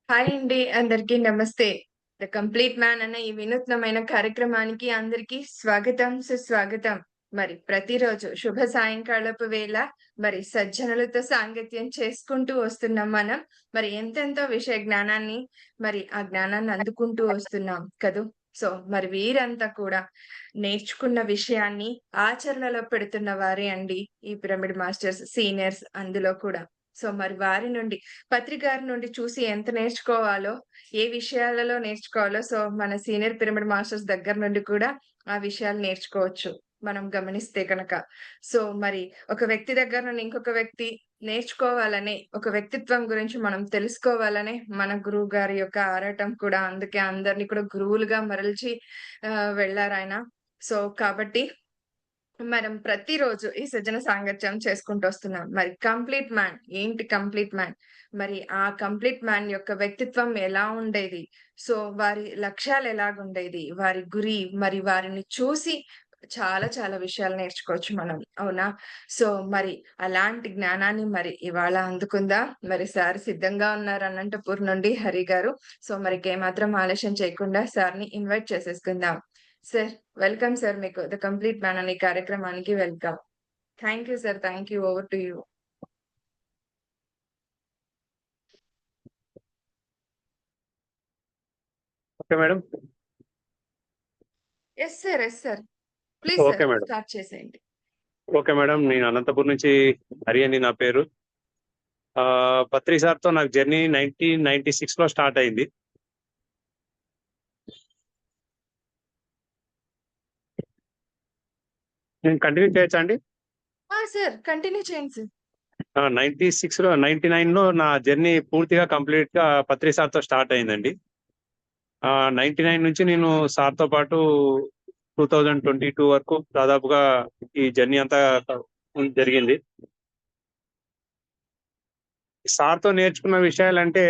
Hi అండి. అందరికీ నమస్తే. 'ద కంప్లీట్ మ్యాన్' అన్న ఈ వినూత్నమైన కార్యక్రమానికి అందరికీ స్వాగతం, సుస్వాగతం. మరి ప్రతిరోజు శుభ సాయంకాలపు వేళ సజ్జనులతో సాంగత్యం చేసుకుంటూ వస్తున్నాం మనం. ఎంతెంతో విషయ జ్ఞానాన్ని ఆ జ్ఞానాన్ని అందుకుంటూ వస్తున్నాం కదూ! వీరంతా కూడా నేర్చుకున్న విషయాన్ని ఆచరణలో పెడుతున్న వారే అండి ఈ పిరమిడ్ మాస్టర్స్, సీనియర్స్ అందులో కూడా. వారి నుండి పత్రి గారి నుండి చూసి ఎంత నేర్చుకోవాలో, ఏ విషయాలలో నేర్చుకోవాలో మన సీనియర్ పిరమిడ్ మాస్టర్స్ దగ్గర నుండి కూడా ఆ విషయాలు నేర్చుకోవచ్చు. మనం గమనిస్తే గనక. మరి ఒక వ్యక్తి దగ్గర నుండి ఇంకొక వ్యక్తి నేర్చుకోవాలనే, ఒక వ్యక్తిత్వం గురించి మనం తెలుసుకోవాలనే మన గురువు గారి యొక్క ఆరాటం కూడా. అందుకే అందరిని కూడా గురువులుగా మరల్చి వెళ్లారాయన. కాబట్టి మనం ప్రతిరోజు ఈ సజ్జన సాంగత్యం చేసుకుంటొస్తున్నాం. కంప్లీట్ మ్యాన్ ఏంటి కంప్లీట్ మ్యాన్? ఆ కంప్లీట్ మ్యాన్ యొక్క వ్యక్తిత్వం ఎలా ఉండేది? వారి లక్ష్యాలు ఎలాగుండేది? వారి గురి వారిని చూసి చాలా చాలా విషయాలు నేర్చుకోవచ్చు మనం. అవునా? సో, మరి అలాంటి జ్ఞానాన్ని ఇవాళ అందుకుందాం. సార్ సిద్ధంగా ఉన్నారు అనంతపూర్ నుండి హరి గారు. ఏమాత్రం ఆలస్యం చేయకుండా సార్‌ని ఇన్వైట్ చేసేసుకుందాం. Sir welcome sir. మీకు 'ద కంప్లీట్ మ్యాన్' అనే కార్యక్రమానికి welcome. Thank you sir. Thank you. Over to you. Okay madam. Yes sir. Yes sir. Please okay sir madam. Start చేసేయండి. Okay madam. నేను అనంతపూర్ నుంచి హరి అని నా పేరు. పత్రి సార్‌తో నాకు జర్నీ 1996లో స్టార్ట్ అయింది. నేను కంటిన్యూ చేయొచ్చా అండి? సార్ కంటిన్యూ చేయండి సార్. 96లో 99లో నా జర్నీ పూర్తిగా కంప్లీట్‌గా పత్రి సార్‌తో స్టార్ట్ అయిందండి. 99 నుంచి నేను సార్‌తో పాటు 2022 వరకు దాదాపుగా ఈ జర్నీ అంతా జరిగింది. సార్‌తో నేర్చుకున్న విషయాలంటే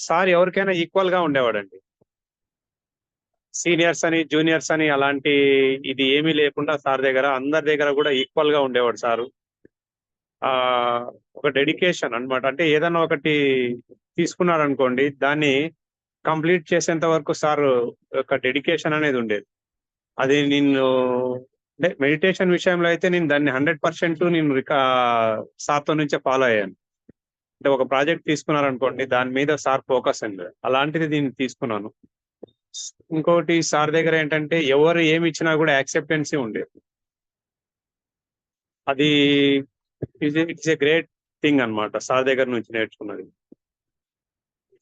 సార్ ఎవరికైనా ఈక్వల్‌గా ఉండేవాడండి. సీనియర్స్ అని, జూనియర్స్ అని అలాంటి ఇది ఏమీ లేకుండా సార్ దగ్గర అందరి దగ్గర కూడా ఈక్వల్‌గా ఉండేవాడు సారు. ఒక డెడికేషన్ అన్నమాట. అంటే ఏదన్నా ఒకటి తీసుకున్నారనుకోండి, దాన్ని కంప్లీట్ చేసేంత వరకు సారు యొక్క డెడికేషన్ అనేది ఉండేది. అది నేను అంటే మెడిటేషన్ విషయంలో అయితే నేను దాన్ని 100% నేను సార్‌తో నుంచే ఫాలో అయ్యాను. అంటే ఒక ప్రాజెక్ట్ తీసుకున్నారనుకోండి, దాని మీద సార్ ఫోకస్ అండి. అలాంటిది దీన్ని తీసుకున్నాను. ఇంకోటి సార్ దగ్గర ఏంటంటే ఎవరు ఏమి ఇచ్చినా కూడా యాక్సెప్టెన్సీ ఉండేది. అది ఇట్స్ ఎ గ్రేట్ థింగ్ అన్నమాట సార్ దగ్గర నుంచి నేర్చుకున్నది.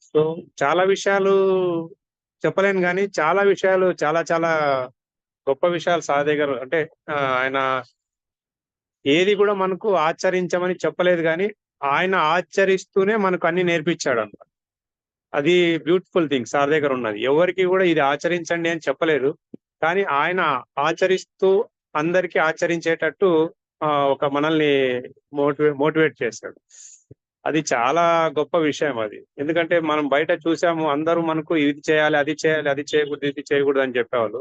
సో, చాలా విషయాలు చెప్పలేను గానీ, చాలా విషయాలు చాలా చాలా గొప్ప విషయాలు సార్ దగ్గర అంటే ఆయన ఏది కూడా మనకు ఆచరించమని చెప్పలేదు గానీ, ఆయన ఆచరిస్తూనే మనకు అన్ని నేర్పించాడన్నమాట. అది బ్యూటిఫుల్ థింగ్ సార్ దగ్గర ఉన్నది. ఎవరికీ గూడా ఇది ఆచరించండి అని చెప్పలేదు. కానీ ఆయన ఆచరిస్తూ అందరికి ఆచరించేటట్టు ఒక మనల్ని మోటివేట్ చేశాడు. అది చాలా గొప్ప విషయం అది. ఎందుకంటే మనం బయట చూసాము అందరూ మనకు ఇది చేయాలి, అది చేయాలి, అది చేయకూడదు, ఇది చేయకూడదు అని చెప్పేవాళ్ళు.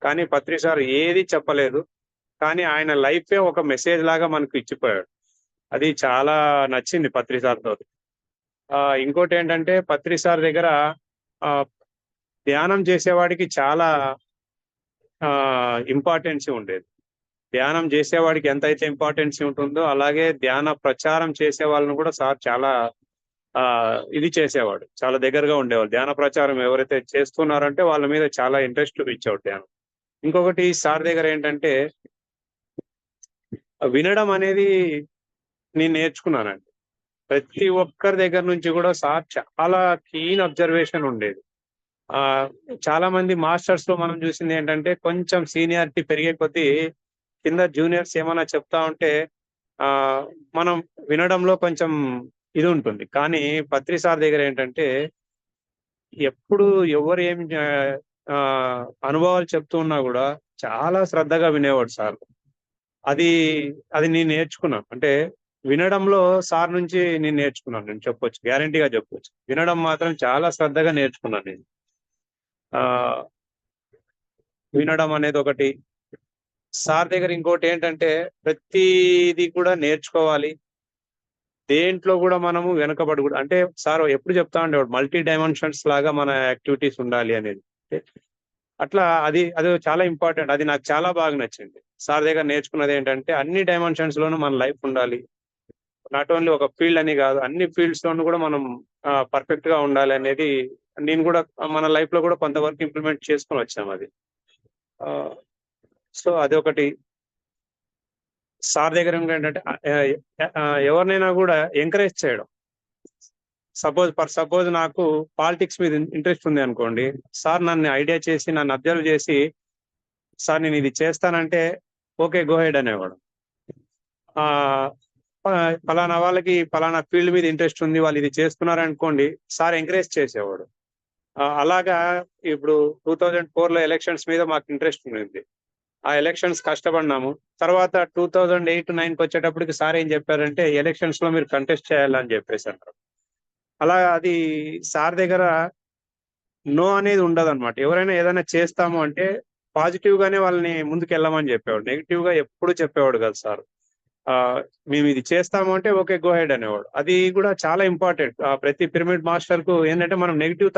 కానీ పత్రి సార్ ఏది చెప్పలేదు. కానీ ఆయన లైఫే ఒక మెసేజ్ లాగా మనకు ఇచ్చిపోయాడు. అది చాలా నచ్చింది పత్రి సార్‌తో. ఇంకోటేంటంటే పత్రి సార్ దగ్గర ఆహ్, ధ్యానం చేసేవాడికి చాలా ఇంపార్టెన్సీ ఉండేది. ధ్యానం చేసేవాడికి ఎంతైతే ఇంపార్టెన్సీ ఉంటుందో, అలాగే ధ్యాన ప్రచారం చేసే వాళ్ళని కూడా సార్ చాలా ఇది చేసేవాడు. చాలా దగ్గరగా ఉండేవాళ్ళు. ధ్యాన ప్రచారం ఎవరైతే చేస్తున్నారంటే వాళ్ళ మీద చాలా ఇంట్రెస్ట్ చూపించేవాడు ధ్యానం. ఇంకొకటి సార్ దగ్గర ఏంటంటే వినడం అనేది నేను నేర్చుకున్నానండి. ప్రతి ఒక్కరి దగ్గర నుంచి కూడా సార్ చాలా కీన్ అబ్జర్వేషన్ ఉండేది. ఆహ్, చాలా మంది మాస్టర్స్‌లో మనం చూసిందేంటంటే, కొంచెం సీనియారిటీ పెరిగే కొద్దీ కింద జూనియర్స్ ఏమన్నా చెప్తా ఉంటే ఆహ్, మనం వినడంలో కొంచెం ఇదుంటుంది. కానీ పత్రి సార్ దగ్గరేంటంటే, ఎప్పుడు ఎవరు ఏం అనుభవాలు చెప్తూ ఉన్నా గూడా చాలా శ్రద్ధగా వినేవాడు సార్. అది, అది నేను నేర్చుకున్నాను. అంటే వినడంలో సార్ నుంచి నేను నేర్చుకున్నాను నేను చెప్పొచ్చు. గ్యారంటీగా చెప్పొచ్చు. వినడం మాత్రం చాలా శ్రద్ధగా నేర్చుకున్నాను నేను. ఆహ్, వినడం అనేదొకటి. సార్ దగ్గర ఇంకోటేంటంటే ప్రతీది కూడా నేర్చుకోవాలి. దేంట్లో కూడా మనము వెనకబడకూడదు. అంటే సార్ ఎప్పుడు చెప్తా ఉండేవాడు మల్టీ డైమెన్షన్స్ లాగా మన యాక్టివిటీస్ ఉండాలి అనేది. అంటే అట్లా అది చాలా ఇంపార్టెంట్. అది నాకు చాలా బాగా నచ్చింది. సార్ దగ్గర నేర్చుకున్నది ఏంటంటే అన్ని డైమెన్షన్స్ లోనూ మన లైఫ్ ఉండాలి. నాట్ ఓన్లీ ఒక ఫీల్డ్ అని కాదు, అన్ని ఫీల్డ్స్ లోనూ కూడా మనం పర్ఫెక్ట్ గా ఉండాలి అనేది నేను కూడా మన లైఫ్ లో కూడా కొంతవరకు ఇంప్లిమెంట్ చేసుకొని వచ్చాం అది. సో అదొకటి. సార్ దగ్గర ఏంటంటే ఎవరినైనా కూడా ఎంకరేజ్ చేయడం. సపోజ్ నాకు పాలిటిక్స్ మీద ఇంట్రెస్ట్ ఉంది అనుకోండి. సార్ నన్ను ఐడియా చేసి, నన్ను అబ్జర్వ్ చేసి, సార్ నేను ఇది చేస్తానంటే ఓకే గో హెడ్ అనేవాడు. పలానా వాళ్ళకి పలానా ఫీల్డ్ మీద ఇంట్రెస్ట్ ఉంది, వాళ్ళు ఇది చేస్తున్నారనుకోండి, సార్ ఎంకరేజ్ చేసేవాడు. అలాగా ఇప్పుడు 2004లో ఎలక్షన్స్ మీద మాకు ఇంట్రెస్ట్ ఉంది. ఆ ఎలక్షన్స్ కష్టపడినాము. తర్వాత 2008-9కి వచ్చేటప్పటికి సార్ ఏం చెప్పారంటే ఎలక్షన్స్ లో మీరు కంటెస్ట్ చేయాలని చెప్పేసి అన్నారు. అలా అది సార్ దగ్గర నో అనేది ఉండదన్నమాట. ఎవరైనా ఏదైనా చేస్తాము అంటే పాజిటివ్ గానే వాళ్ళని ముందుకెళ్ళమని చెప్పేవాడు. నెగిటివ్ గా ఎప్పుడు చెప్పేవాడు కాదు సార్. మేము ఇది చేస్తాము అంటే ఓకే గో హెడ్ అనేవాడు. అది కూడా చాలా ఇంపార్టెంట్. ప్రతి పిరమిడ్ మాస్టర్ కు ఏంటంటే మనం నెగిటివ్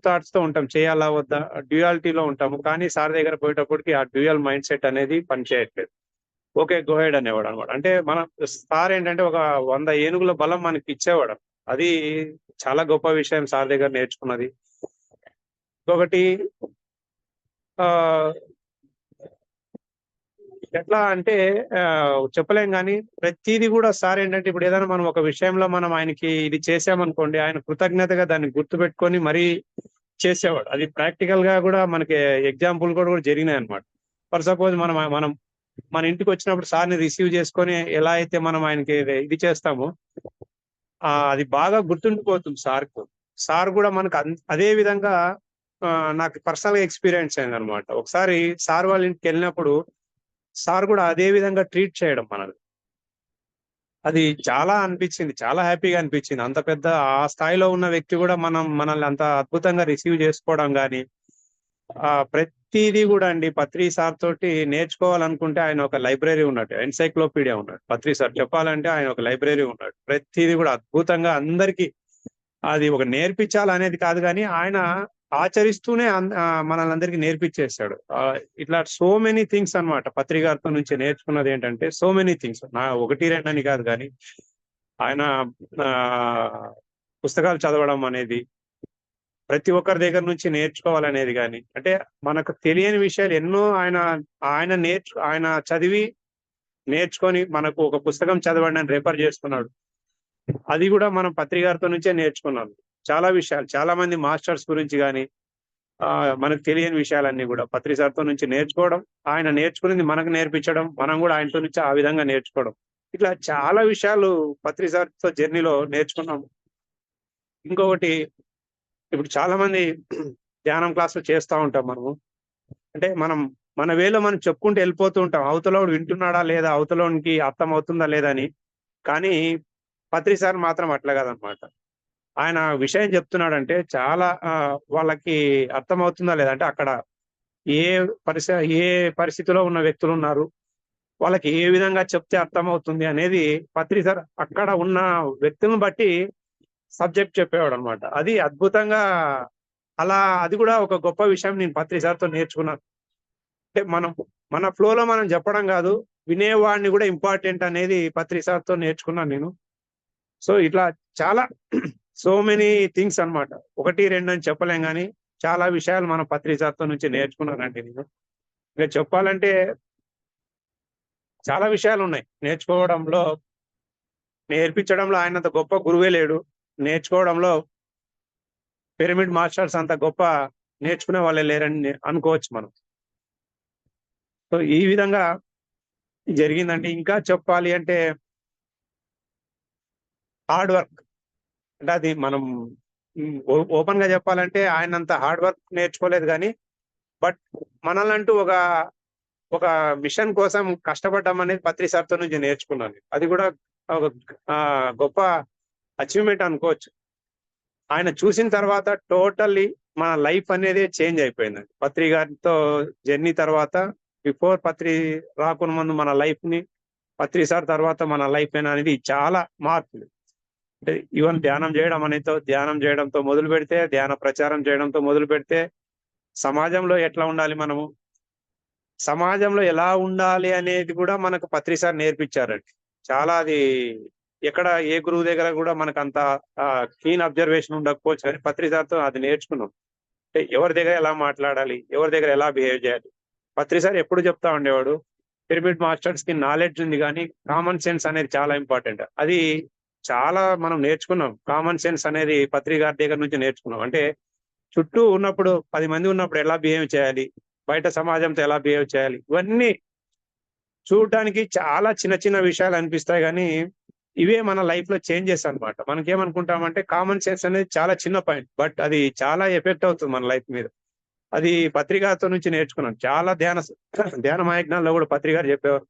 థాట్స్ తో ఉంటాం, చేయాలా వద్దా డ్యూయాలిటీలో ఉంటాము. కానీ సార్ దగ్గర పోయేటప్పటికి ఆ డ్యూయల్ మైండ్ సెట్ అనేది పనిచేయట్లేదు. ఓకే గో హెడ్ అనేవాడు అనమాట. అంటే మన సార్ ఏంటంటే ఒక 100 ఏనుగుల బలం మనకి ఇచ్చేవాడు. అది చాలా గొప్ప విషయం సార్ దగ్గర నేర్చుకున్నది. ఇంకొకటి ఆ ఎట్లా అంటే చెప్పలేం గానీ ప్రతీది కూడా సార్ ఏంటంటే ఇప్పుడు ఏదైనా మనం ఒక విషయంలో మనం ఆయనకి ఇది చేసామనుకోండి, ఆయన కృతజ్ఞతగా దాన్ని గుర్తుపెట్టుకొని మరీ చేసేవాడు. అది ప్రాక్టికల్ గా కూడా మనకి ఎగ్జాంపుల్ కూడా జరిగినాయి అనమాట. ఫర్ సపోజ్ మనం మన ఇంటికి వచ్చినప్పుడు సార్ని రిసీవ్ చేసుకొని ఎలా అయితే మనం ఆయనకి ఇది చేస్తామో అది బాగా గుర్తుండిపోతుంది సార్కు. సార్ కూడా మనకు అదే విధంగా నాకు పర్సనల్ గా ఎక్స్పీరియన్స్ అయింది అనమాట. ఒకసారి సార్ వాళ్ళ ఇంటికి వెళ్ళినప్పుడు సార్ కూడా అదే విధంగా ట్రీట్ చేయడం మనల్ని. అది చాలా అనిపించింది. చాలా హ్యాపీగా అనిపించింది. అంత పెద్ద ఆ స్థాయిలో ఉన్న వ్యక్తి కూడా మనల్ని అంత అద్భుతంగా రిసీవ్ చేసుకోవడం గాని, ప్రతిదీ కూడా అండి పత్రి సార్ తోటి నేర్చుకోవాలనుకుంటే ఆయన ఒక లైబ్రరీ ఉన్నట్టు. ఎన్సైక్లోపీడియా ఉన్నాడు. పత్రి సార్ చెప్పాలంటే ఆయన ఒక లైబ్రరీ ఉన్నాడు. ప్రతిదీ కూడా అద్భుతంగా అందరికీ అది ఒక నేర్పించాలనేది కాదు గానీ, ఆయన ఆచరిస్తూనే మనల్నందరికీ నేర్పించేస్తాడు. ఇట్లా సో మెనీ థింగ్స్ అన్నమాట. పత్రి గారితో నుంచి నేర్చుకున్నది ఏంటంటే సో మెనీ థింగ్స్. 1, 2 అని కాదు గానీ, ఆయన పుస్తకాలు చదవడం అనేది, ప్రతి ఒక్కరి దగ్గర నుంచి నేర్చుకోవాలనేది గాని, అంటే మనకు తెలియని విషయాలు ఎన్నో ఆయన చదివి నేర్చుకొని మనకు ఒక పుస్తకం చదవండి అని రిఫర్ చేస్తున్నాడు. అది కూడా మనం పత్రి గారితో నుంచే నేర్చుకున్నాం. చాలా విషయాలు, చాలా మంది మాస్టర్స్ గురించి గాని, మనకు తెలియని విషయాలన్నీ కూడా పత్రి సార్‌తో నుంచి నేర్చుకోవడం, ఆయన నేర్చుకున్నది మనకు నేర్పించడం, మనం కూడా ఆయనతో నుంచి ఆ విధంగా నేర్చుకోవడం. ఇట్లా చాలా విషయాలు పత్రి సార్‌తో జర్నీలో నేర్చుకున్నాం. ఇంకొకటి ఇప్పుడు చాలా మంది ధ్యానం క్లాసులు చేస్తా ఉంటాం మనము. అంటే మన వేలో మనం చెప్పుకుంటూ వెళ్ళిపోతూ ఉంటాం. అవతలోడు వింటున్నాడా లేదా? అవతలోనికి అర్థమవుతుందా లేదా అని. కానీ పత్రి సార్ మాత్రం అట్లా కాదనమాట. ఆయన విషయం చెప్తున్నాడంటే చాలా వాళ్ళకి అర్థమవుతుందా లేదా? అంటే అక్కడ ఏ ఏ పరిస్థితిలో ఉన్న వ్యక్తులున్నారు, వాళ్ళకి ఏ విధంగా చెప్తే అర్థమవుతుంది అనేది పత్రి సార్ అక్కడ ఉన్న వ్యక్తులను బట్టి సబ్జెక్ట్ చెప్పేవాడనమాట. అది అద్భుతంగా అది కూడా ఒక గొప్ప విషయం నేను పత్రి సార్‌తో నేర్చుకున్నాను. అంటే మన ఫ్లోలో మనం చెప్పడం కాదు, వినేవాడిని కూడా ఇంపార్టెంట్ అనేది పత్రి సార్‌తో నేర్చుకున్నాను నేను. సో ఇట్లా చాలా సో మెనీ థింగ్స్ అన్నమాట. 1, 2 అని చెప్పలేం గానీ, చాలా విషయాలు మన పత్రి సార్‌తో నుంచి నేర్చుకున్నానండి నేను. ఇక చెప్పాలంటే చాలా విషయాలున్నాయి. నేర్పించడంలో ఆయనంత గొప్ప గురువే లేడు. నేర్చుకోవడంలో పిరమిడ్ మాస్టర్స్ అంత గొప్ప నేర్చుకునే వాళ్ళే లేరని అనుకోవచ్చు మనం. సో ఈ విధంగా జరిగిందండి. ఇంకా చెప్పాలి అంటే హార్డ్ వర్క్. అంటే అది మనం ఓపెన్ గా చెప్పాలంటే ఆయనంత హార్డ్ వర్క్ నేర్చుకోలేదు గానీ, బట్ మనల్నంటూ ఒక మిషన్ కోసం కష్టపడ్డం అనేది పత్రి సార్‌తో నుంచి నేర్చుకున్నాను. అది కూడా ఒక గొప్ప అచీవ్‌మెంట్ అనుకోవచ్చు. ఆయన చూసిన తర్వాత టోటల్లీ మన లైఫ్ అనేది చేంజ్ అయిపోయిందండి. పత్రి గారితో జర్నీ తర్వాత బిఫోర్ పత్రి రాకున్న ముందు మన లైఫ్‌ని పత్రి సార్ తర్వాత మన లైఫ్ అనేది చాలా మార్పులు. అంటే ఈవెన్ ధ్యానం చేయడంతో మొదలు పెడితే, ధ్యాన ప్రచారం చేయడంతో మొదలు పెడితే, సమాజంలో ఎట్లా ఉండాలి మనము, సమాజంలో ఎలా ఉండాలి అనేది కూడా మనకు పత్రి సార్ నేర్పించారండి. చాలా అది ఎక్కడ ఏ గురువు దగ్గర కూడా మనకంత కీన్ అబ్జర్వేషన్ ఉండకపోవచ్చు కానీ పత్రి సార్‌తో అది నేర్చుకున్నాం. అంటే ఎవరి దగ్గర ఎలా మాట్లాడాలి, ఎవరి దగ్గర ఎలా బిహేవ్ చేయాలి. పత్రి సార్ ఎప్పుడు చెప్తా ఉండేవాడు, పిరమిడ్ మాస్టర్స్‌కి నాలెడ్జ్ ఉంది గానీ, కామన్ సెన్స్ అనేది చాలా ఇంపార్టెంట్. అది చాలా మనం నేర్చుకున్నాం. కామన్ సెన్స్ అనేది పత్రి గారి దగ్గర నుంచి నేర్చుకున్నాం. అంటే చుట్టూ ఉన్నప్పుడు 10 మంది ఉన్నప్పుడు ఎలా బిహేవ్ చేయాలి, బయట సమాజంతో ఎలా బిహేవ్ చేయాలి, ఇవన్నీ చూడటానికి చాలా చిన్న చిన్న విషయాలు అనిపిస్తాయి గానీ, ఇవే మన లైఫ్‌లో చేంజెస్ అన్నమాట. మనకేమనుకుంటామంటే కామన్ సెన్స్ అనేది చాలా చిన్న పాయింట్. బట్ అది చాలా ఎఫెక్ట్ అవుతుంది మన లైఫ్ మీద. అది పత్రి గారితో నుంచి నేర్చుకున్నాను. చాలా ధ్యాన మహాయజ్ఞాల్లో కూడా పత్రి గారు చెప్పేవారు.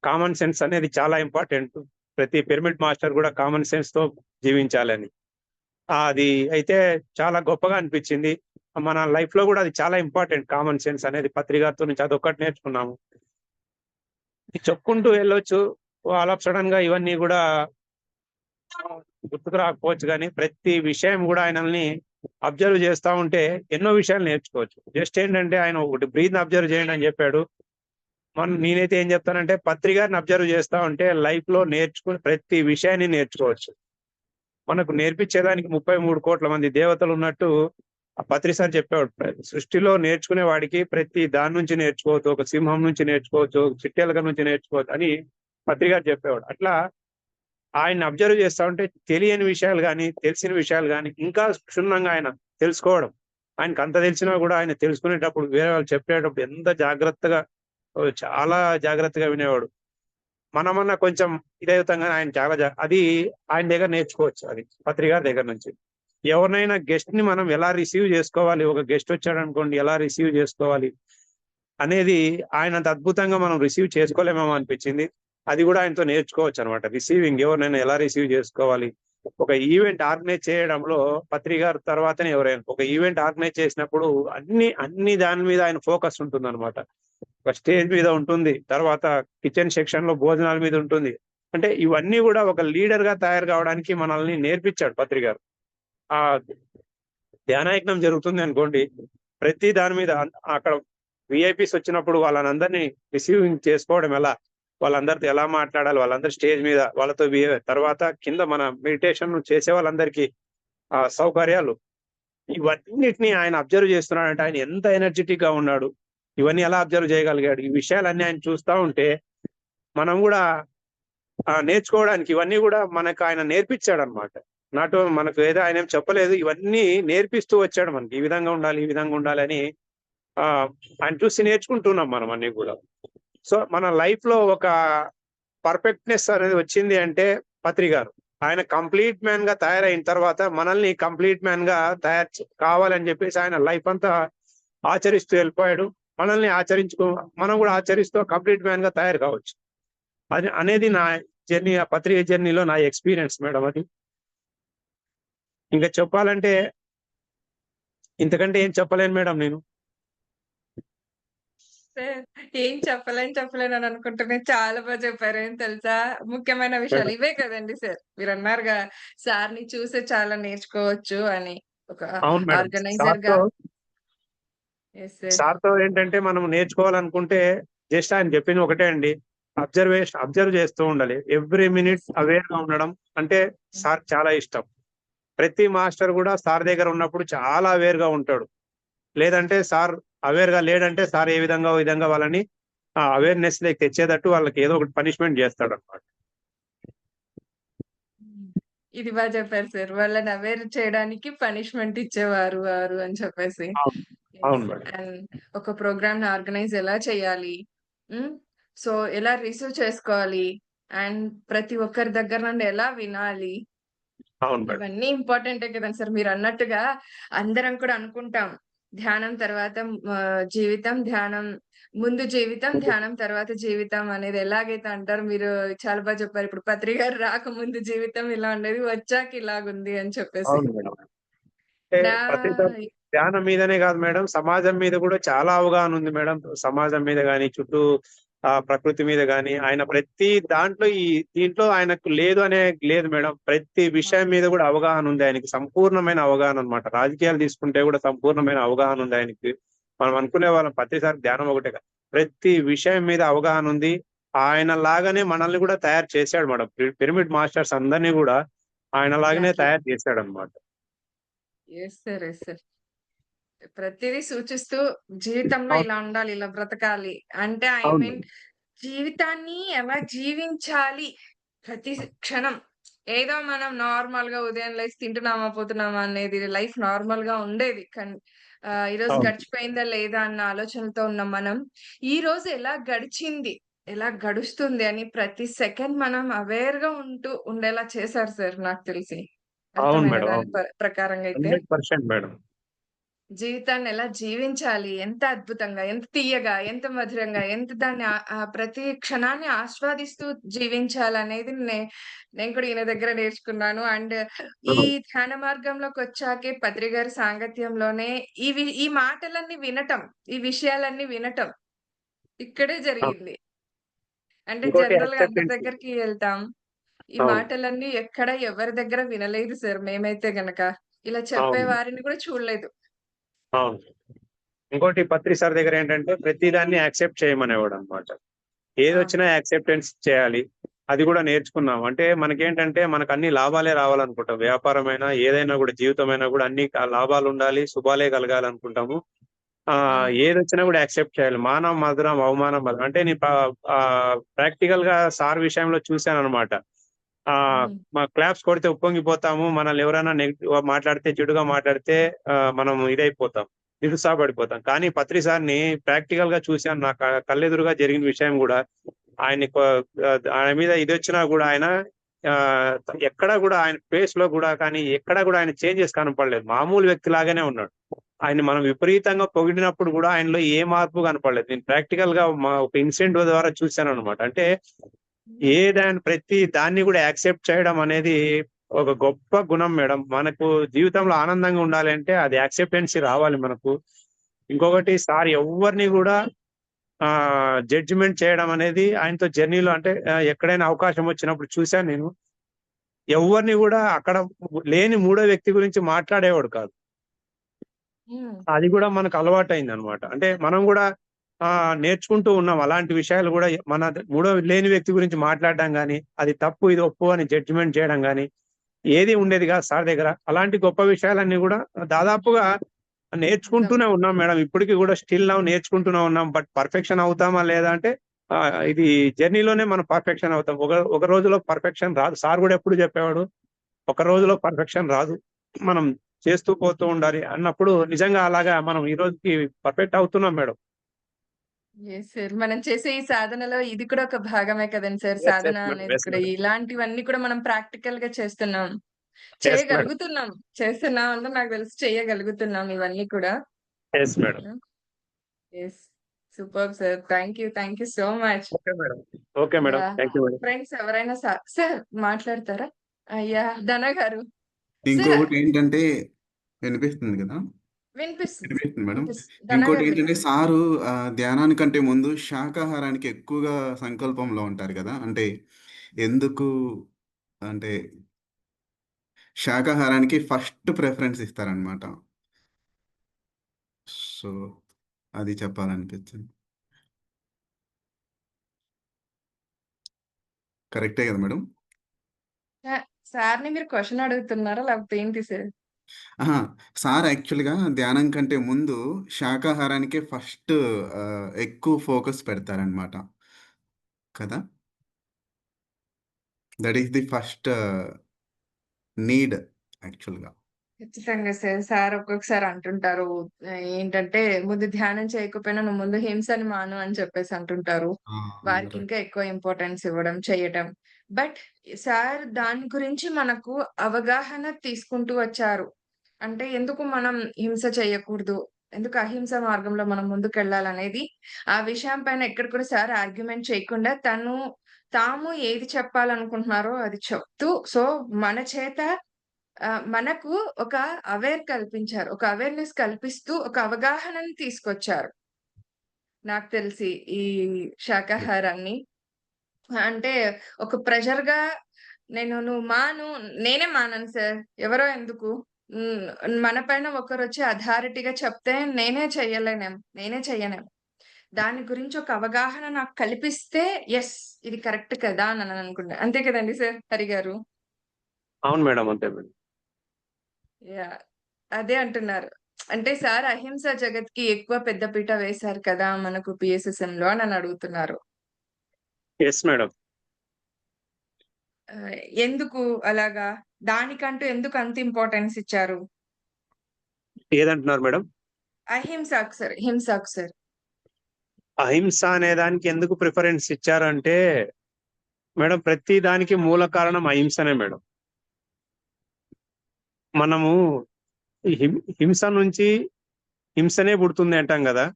కామన్ సెన్స్ అనేది చాలా ఇంపార్టెంట్. ప్రతి పిరమిడ్ మాస్టర్ కూడా కామన్ సెన్స్‌తో జీవించాలని. అది అయితే చాలా గొప్పగా అనిపించింది. మన లైఫ్‌లో కూడా అది చాలా ఇంపార్టెంట్ కామన్ సెన్స్ అనేది పత్రి గారితో నుంచి అదొక్కటి నేర్చుకున్నాము. చెప్పుకుంటూ వెళ్ళొచ్చు. ఆల్ ఆఫ్ సడెన్‌గా ఇవన్నీ గూడా గుర్తుకు రాకపోవచ్చు గానీ, ప్రతి విషయం గూడా ఆయనల్ని అబ్జర్వ్ చేస్తా ఉంటే ఎన్నో విషయాలు నేర్చుకోవచ్చు. జస్ట్ ఏంటంటే ఆయన ఒకటి బ్రీత్‌ని అబ్జర్వ్ చేయండి అని చెప్పాడు. నేనైతే ఏం చెప్తానంటే పత్రి గారిని అబ్జర్వ్ చేస్తా ఉంటే లైఫ్‌లో నేర్చుకుని ప్రతి విషయాన్ని నేర్చుకోవచ్చు. మనకు నేర్పించేదానికి 33,00,00,000 మంది దేవతలున్నట్టు ఆ పత్రి సార్ చెప్పేవాడు. సృష్టిలో నేర్చుకునే వాడికి ప్రతి దాని నుంచి నేర్చుకోవచ్చు. ఒక సింహం నుంచి నేర్చుకోవచ్చు, ఒక చిట్టెలక నుంచి నేర్చుకోవచ్చు అని పత్రి గారు చెప్పేవాడు. అట్లా ఆయన్ని అబ్జర్వ్ చేస్తా ఉంటే తెలియని విషయాలు గాని, తెలిసిన విషయాలు గాని ఇంకా క్షుణ్ణంగా ఆయన తెలుసుకోవడం. ఆయనకంత తెలిసినా గూడా ఆయన తెలుసుకునేటప్పుడు వేరే వాళ్ళు చెప్పేటప్పుడు ఎంత జాగ్రత్తగా చాలా జాగ్రత్తగా వినేవాడు. మనమన్నా కొంచెం ఇదవుతాం గానీ ఆయన చాలా అది ఆయన దగ్గర నేర్చుకోవచ్చు అది. పత్రి గారి దగ్గర నుంచి. ఎవరినైనా గెస్ట్‌ని మనం ఎలా రిసీవ్ చేసుకోవాలి, ఒక గెస్ట్ వచ్చాడనుకోండి ఎలా రిసీవ్ చేసుకోవాలి అనేది ఆయనంత అద్భుతంగా మనం రిసీవ్ చేసుకోలేమేమో అనిపించింది. అది గూడా ఆయనతో నేర్చుకోవచ్చనమాట. రిసీవింగ్ ఎవరినైనా ఎలా రిసీవ్ చేసుకోవాలి. ఒక ఈవెంట్ ఆర్గనైజ్ చేయడంలో పత్రి గారి తర్వాతనే ఎవరైనా. ఒక ఈవెంట్ ఆర్గనైజ్ చేసినప్పుడు అన్ని దాని మీద ఆయన ఫోకస్ ఉంటుందనమాట. ఒక స్టేజ్ మీద ఉంటుంది. తర్వాత కిచెన్ సెక్షన్‌లో భోజనాల మీద ఉంటుంది. అంటే ఇవన్నీ గూడా ఒక లీడర్‌గా తయారు కావడానికి మనల్ని నేర్పించాడు పత్రి గారు. ఆహ్, ధ్యానయజ్ఞం జరుగుతుంది అనుకోండి. ప్రతి దాని మీద అక్కడ వీఐపీస్ వచ్చినప్పుడు వాళ్ళనందరిని రిసీవింగ్ చేసుకోవడం ఎలా? వాళ్ళందరితో ఎలా మాట్లాడాలి? వాళ్ళందరూ స్టేజ్ మీద వాళ్ళతో తర్వాత కింద మన మెడిటేషన్ చేసే వాళ్ళందరికీ సౌకర్యాలు ఇవన్నిటిని ఆయన అబ్జర్వ్ చేస్తున్నాడంటే ఆయన ఎంత ఎనర్జిటిక్‌గా ఉన్నాడు. ఇవన్నీ ఎలా అబ్జర్వ్ చేయగలిగాడు? ఈ విషయాలన్నీ ఆయన చూస్తా ఉంటే మనం గూడా నేర్చుకోవడానికి ఇవన్నీ గూడా మనకు ఆయన నేర్పించాడన్నమాట. మనకు ఏదో ఆయనేం చెప్పలేదు. ఇవన్నీ నేర్పిస్తూ వచ్చాడు మనకి. ఈ విధంగా ఉండాలి, ఈ విధంగా ఉండాలని ఆయన చూసి నేర్చుకుంటున్నాం మనం అన్నీ గూడా. సో, మన లైఫ్‌లో ఒక పర్ఫెక్ట్‌నెస్ అనేది వచ్చింది అంటే పత్రి గారు. ఆయన కంప్లీట్ మ్యాన్‌గా తయారైన తర్వాత మనల్ని కంప్లీట్ మ్యాన్‌గా తయారు కావాలని జెప్పేసి ఆయన లైఫ్ అంతా ఆచరిస్తూ వెళ్ళిపోయాడు. మనల్ని మనం గూడా ఆచరిస్తూ కంప్లీట్ మ్యాన్‌గా తయారు కావచ్చు. అది అనేది నా జర్నీ ఆ పత్రిక జర్నీలో నా ఎక్స్‌పీరియన్స్ మేడం అది. ఇంకా చెప్పాలంటే ఇంతకంటే ఏం చెప్పలేను మేడం నేను. సార్ ఏం చెప్పలేను అని అనుకుంటున్నాను. చాలా చెప్పారు. ఏం తెలుసా? ముఖ్యమైన విషయాలు మేడం ఇవే కదండీ సార్. మీరన్నారుగా సార్‌ని చూసే చాలా నేర్చుకోవచ్చు అని. ఒక అవును మేడం. ఆర్గనైజర్‌గా yes sir. సార్‌తో ఏంటంటే మనం నేర్చుకోవాలనుకుంటే జస్ట్ ఆయన చెప్పింది ఒకటే అండి. అబ్జర్వ్ చేస్తూ ఉండాలి. ఎవ్రీ మినిట్ అవేర్‌గా ఉండడం అంటే సార్‌కి చాలా ఇష్టం. ప్రతి మాస్టర్ గూడా సార్ దగ్గర ఉన్నప్పుడు చాలా అవేర్‌గా ఉంటాడు. లేదంటే సార్ అవేర్‌గా లేడంటే సార్ ఓ విధంగా వాళ్ళని అవేర్‌నెస్‌లోకి తెచ్చేటట్టు వాళ్ళకి ఏదో ఒకటి పనిష్మెంట్ చేస్తాడన్నమాట. హ్మ్. ఇది చెప్పారు సార్. వాళ్ళని అవేర్ చేయడానికి పనిష్మెంట్ ఇచ్చేవారు వారు అని చెప్పేసి. అవును. యెస్. అవును మేడం. అండ్ ఒక ప్రోగ్రామ్‌ని ఆర్గనైజ్ ఎలా చేయాలి? హ్మ్. సో, ఎలా రిసీవ్ చేసుకోవాలి? అండ్ ప్రతి ఒక్కరి దగ్గర నుండి ఎలా వినాలి? అవును మేడం. ఇవన్నీ ఇంపార్టెంటే కదండీ సార్. మీరన్నట్టుగా అందరం కూడా అనుకుంటాం. ధ్యానం తర్వాత జీవితం, ధ్యానం ముందు జీవితం, ధ్యానం తర్వాత జీవితం అనేది ఎలాగైతే అంటారో మీరు చాలా చెప్పారు. ఇప్పుడు పత్రి గారు రాకముందు జీవితం ఇలా ఉండేది. వచ్చాక ఇలాగుంది అని చెప్పేసి. అవును మేడం. అంటే నా ప్రతిసారి ధ్యానం మీదనే గాదు మేడం. సమాజం మీద గూడా చాలా అవగాహన ఉంది మేడం. సమాజం మీద గాని, చుట్టూ ఆ ప్రకృతి మీద గాని, ఆయన ప్రతి దాంట్లో దీంట్లో ఆయనకు లేదు అనే లేదు మేడం. ప్రతి విషయం మీద కూడా అవగాహన ఉంది ఆయనకి. సంపూర్ణమైన అవగాహన అన్నమాట. రాజకీయాలు తీసుకుంటే కూడా సంపూర్ణమైన అవగాహన ఉంది ఆయనకి. మనం అనుకునే వాళ్ళం ప్రతిసారి ధ్యానం ఒకటే కాదు. ప్రతి విషయం మీద అవగాహన ఉంది. ఆయన లాగానే మనల్ని కూడా తయారు చేశాడు మేడం. పిరమిడ్ మాస్టర్స్ అందరిని కూడా ఆయన లాగానే ఎగ్జాక్ట్‌లీ. తయారు చేశాడన్నమాట. Yes sir. Yes sir. ప్రతిదీ సూచిస్తూ జీవితంలో అవును. ఇలా ఉండాలి, ఇలా బ్రతకాలి. అంటే ఐ అవును మీన్ మేడం. జీవితాన్ని ఎలా జీవించాలి ప్రతి క్షణం. ఏదో మనం నార్మల్‌గా ఉదయం లేసి తింటున్నామా, పోతున్నామా అనేది లైఫ్ నార్మల్‌గా ఉండేది. ఈరోజు అవును. గడిచిపోయిందా లేదా అన్న ఆలోచనతో ఉన్న మనం, ఈరోజు ఎలా గడిచింది, ఎలా గడుస్తుంది అని ప్రతి సెకండ్ మనం అవేర్‌గా ఉంటూ ఉండేలా చేశారు సార్ నాకు తెలిసి. అవును అర్థమైన మేడం. దాని అవును. ప్రకారంగా అయితే. 100% మేడం. జీవితాన్ని ఎలా జీవించాలి? ఎంత అద్భుతంగా, ఎంత తియ్యగా, ఎంత మధురంగా, ఎంత దాన్ని ప్రతి క్షణాన్ని ఆస్వాదిస్తూ జీవించాలనేది నేను కూడా ఈయన దగ్గర నేర్చుకున్నాను. అండ్ ఈ అవును. ధ్యాన మార్గంలోకొచ్చాకే పత్రి గారి సాంగత్యంలోనే ఈ మాటలన్నీ వినటం, ఈ విషయాలన్నీ వినటం ఇక్కడే అవును. జరిగింది. అంటే ఇంకోటి జనరల్‌గా అందరి యాక్సెప్టెన్స్. దగ్గరికి ఎళ్తాం. ఈ అవును. మాటలన్నీ ఎక్కడ ఎవరి దగ్గర వినలేదు సార్ మేమైతే గనక. ఇలా చెప్పే అవును. వారిని కూడా చూడలేదు. అవును. ఇంకోటి పత్రి సార్ దగ్గర ఏంటంటే ప్రతి దాన్ని యాక్సెప్ట్ చేయమనేవాడన్నమాట. అవును. ఏదొచ్చినా యాక్సెప్టెన్స్ చేయాలి. అది కూడా నేర్చుకున్నాం. అంటే మనకేంటంటే మనకన్ని లాభాలే రావాలనుకుంటాం. వ్యాపారమైనా, ఏదైనా కూడా జీవితమైనా కూడా అన్ని లాభాలుండాలి, శుభాలే కలగాలనుకుంటాము. అవును. ఏదొచ్చినా కూడా యాక్సెప్ట్ చేయాలి. మానం మధురం, అవమానం మధురం. అంటే నేను ప్రాక్టికల్‌గా సార్ విషయంలో చూసానన్నమాట. హ్మ్. మా క్లాప్స్ కొడితే ఉప్పొంగిపోతాము. మనల్ని ఎవరైనా నెగెటివ్‌గా మాట్లాడితే, చెడుగా మాట్లాడితే మనం ఇదైపోతాం. నిరుత్సాహపడిపోతాం. కానీ పత్రి సార్‌ని ప్రాక్టికల్‌గా చూసాను. నా కళ్ళెదురుగా జరిగిన విషయం గూడా ఆయన్ని ఆయన మీద ఇదొచ్చినా గూడా ఆయన ఆహ్, ఎక్కడ గూడా ఆయన ఫేస్‌లో గూడా కానీ, ఎక్కడ గూడా ఆయన చేంజెస్ కనపడలేదు. మామూలు వ్యక్తిలాగానే ఉన్నాడు. ఆయన్ని మనం విపరీతంగా పొగిడినప్పుడు గూడా ఆయనలో ఏ మార్పు కనపడలేదు. నేను ప్రాక్టికల్‌గా ఒక ఇన్సిడెంట్ ద్వారా చూసాననమాట. అంటే హ్మ్. ప్రతి దాన్ని గూడా యాక్సెప్ట్ చేయడం అనేది ఒక గొప్ప గుణం మేడం. మనకు జీవితంలో ఆనందంగా ఉండాలి అంటే అది యాక్సెప్టెన్సీ రావాలి మనకు. హ్మ్. ఇంకొకటి సార్ ఎవ్వరిని గూడా జడ్జిమెంట్ చేయడం అనేది ఆయనతో జర్నీలో అంటే ఎక్కడైనా అవకాశం వచ్చినప్పుడు చూసాను నేను. ఎవ్వరిని గూడా అక్కడ లేని మూడో వ్యక్తి గురించి మాట్లాడేవాడు కాదు. హ్మ్. అది గూడా మనకు అలవాటయిందనమాట. అంటే మనం గూడా నేర్చుకుంటూ ఉన్నాం. అలాంటి విషయాలు గూడా మూడో లేని వ్యక్తి గురించి మాట్లాడడం గాని, అది తప్పు, ఇది ఒప్పు అని జడ్జిమెంట్ చేయడం గాని, ఏది ఉండేది కాదు సార్ దగ్గర. అలాంటి గొప్ప విషయాలన్నీ గూడా దాదాపుగా నిజం. నేర్చుకుంటూనే ఉన్నాం మేడం. ఇప్పటికి గూడా స్టిల్ నౌ నేర్చుకుంటూనే ఉన్నాం. బట్ పర్ఫెక్షన్ అవుతామా లేదా అంటే ఇది జర్నీలోనే మనం పర్ఫెక్షన్ అవుతాం. ఒక ఒక రోజులో పర్ఫెక్షన్ రాదు. సార్ గూడా ఎప్పుడు చెప్పేవాడు, ఒక రోజులో అవును. పర్ఫెక్షన్ రాదు. మనం చేస్తూ పోతూ ఉండాలి అన్నప్పుడు నిజంగా అలాగా మనం ఈ రోజుకి పర్ఫెక్ట్ అవుతున్నాం మేడం. Yes sir. మనం చేసే ఈ సాధనలో ఇది కూడా ఒక భాగమే కదండీ సార్. యెస్. సాధన యెస్ మేడం. అనేది యెస్ కూడా మేడం. ఇలాంటివన్నీ కూడా మనం ప్రాక్టికల్‌గా చేస్తున్నాం. Yes madam. చేయగలుగుతున్నాం. చేస్తున్నాం అంటే నాకు తెలిసి చేయగలుగుతున్నాం ఇవన్నీ కూడా. Yes madam. Yeah! Yes. Superb sir. Thank you so much. Okay madam. Okay madam. Yeah! Thank you madam. Friends ఎవరైనా సార్ మాట్లాడతారా? యాహ్! ధన గారు. సార్ ఇంకొకటేంటంటే వినిపిస్తుంది గదా! వినిపిస్తుంది సార్. వినిపిస్తుంది మేడం. ధన గారు ఇంకోటేంటంటే వినిపిస్తుంది. సారు ధ్యానానికంటే ముందు శాకాహారానికి ఎక్కువగా సంకల్పంలో ఉంటారు గదా! అంటే ఎందుకు అంటే శాకాహారానికి ఫస్ట్ ప్రిఫరెన్స్ ఇస్తారనమాట. సో, అది చెప్పాలనిపించింది. కరెక్టే గదా మేడం? సా సార్‌ని మీరు క్వెషన్ అడుగుతున్నారా? లేకపోతే ఏంటి సార్? అహా! సార్ యాక్చువల్‌గా ధ్యానం కంటే ముందు శాకాహారానికే ఫస్ట్ ఎక్కువ ఫోకస్ పెడతారనమాట. కదా! That is the first need యాక్చువల్‌గా. ఖచ్చితంగా సార్. సార్ ఒక్కొక్కసారి అంటుంటారు. ఏంటంటే ముందు ధ్యానం చేయకపోయినా నువ్వు ముందు హింసని మాను అని చెప్పేసి అంటుంటారు. ఆ! వారికి రైట్. ఇంకా ఎక్కువ ఇంపార్టెన్స్ ఇవ్వడం, చేయటం. బట్ సార్ దాని గురించి మనకు అవగాహన తీసుకుంటూ వచ్చారు. అంటే ఎందుకు మనం హింస చేయకూడదు? ఎందుకు అహింస మార్గంలో మనం ముందుకెళ్ళాలనేది ఆ విషయం పైన ఎక్కడ కూడా సార్ ఆర్గ్యుమెంట్ చేయకుండా తాము ఏది చెప్పాలనుకుంటున్నారో అది చెప్తూ మన చేత మనకు ఒక కల్పించారు. ఒక అవేర్‌నెస్ కల్పిస్తూ ఒక అవగాహనని తీసుకొచ్చారు. నాకు తెలిసి ఈ శాకాహారాన్ని. అంటే ఒక ప్రెషర్‌గా నువ్వు మాను, నేనే మానను సార్. ఎవరో ఎందుకు? హ్మ్. మన పైన ఒకరొచ్చి అథారిటీగా చెప్తే నేనే చెయ్యనేమో. దాని గురించి ఒక అవగాహన నాకు కల్పిస్తే యెస్, ఇది కరెక్ట్ కదా! అని అనుకుంటా. అంతే కదండీ సార్ హరి గారు? అవును మేడం. అంతే మేడం. యాహ్! అదే అంటున్నారు. అంటే సార్ అహింస జగత్‌కి ఎక్కువ పెద్ద పీట వేశారు కదా! మనకు PSSMలో అని అడుగుతున్నారు. Yes madam. ఆహ్, ఎందుకు అలాగా? దానికంటూ ఎందుకు అంత ఇంపార్టెన్స్ ఇచ్చారు? ఏదంటున్నారు మేడం? హింసకు సార్. అహింస అనే దానికి ఎందుకు ప్రిఫరెన్స్ ఇచ్చారంటే మేడం, ప్రతి దానికి మూల కారణం అహింసనే మేడం. మనము ఈ హింస నుంచి హింసనే పుడుతుంది అంటాం గదా!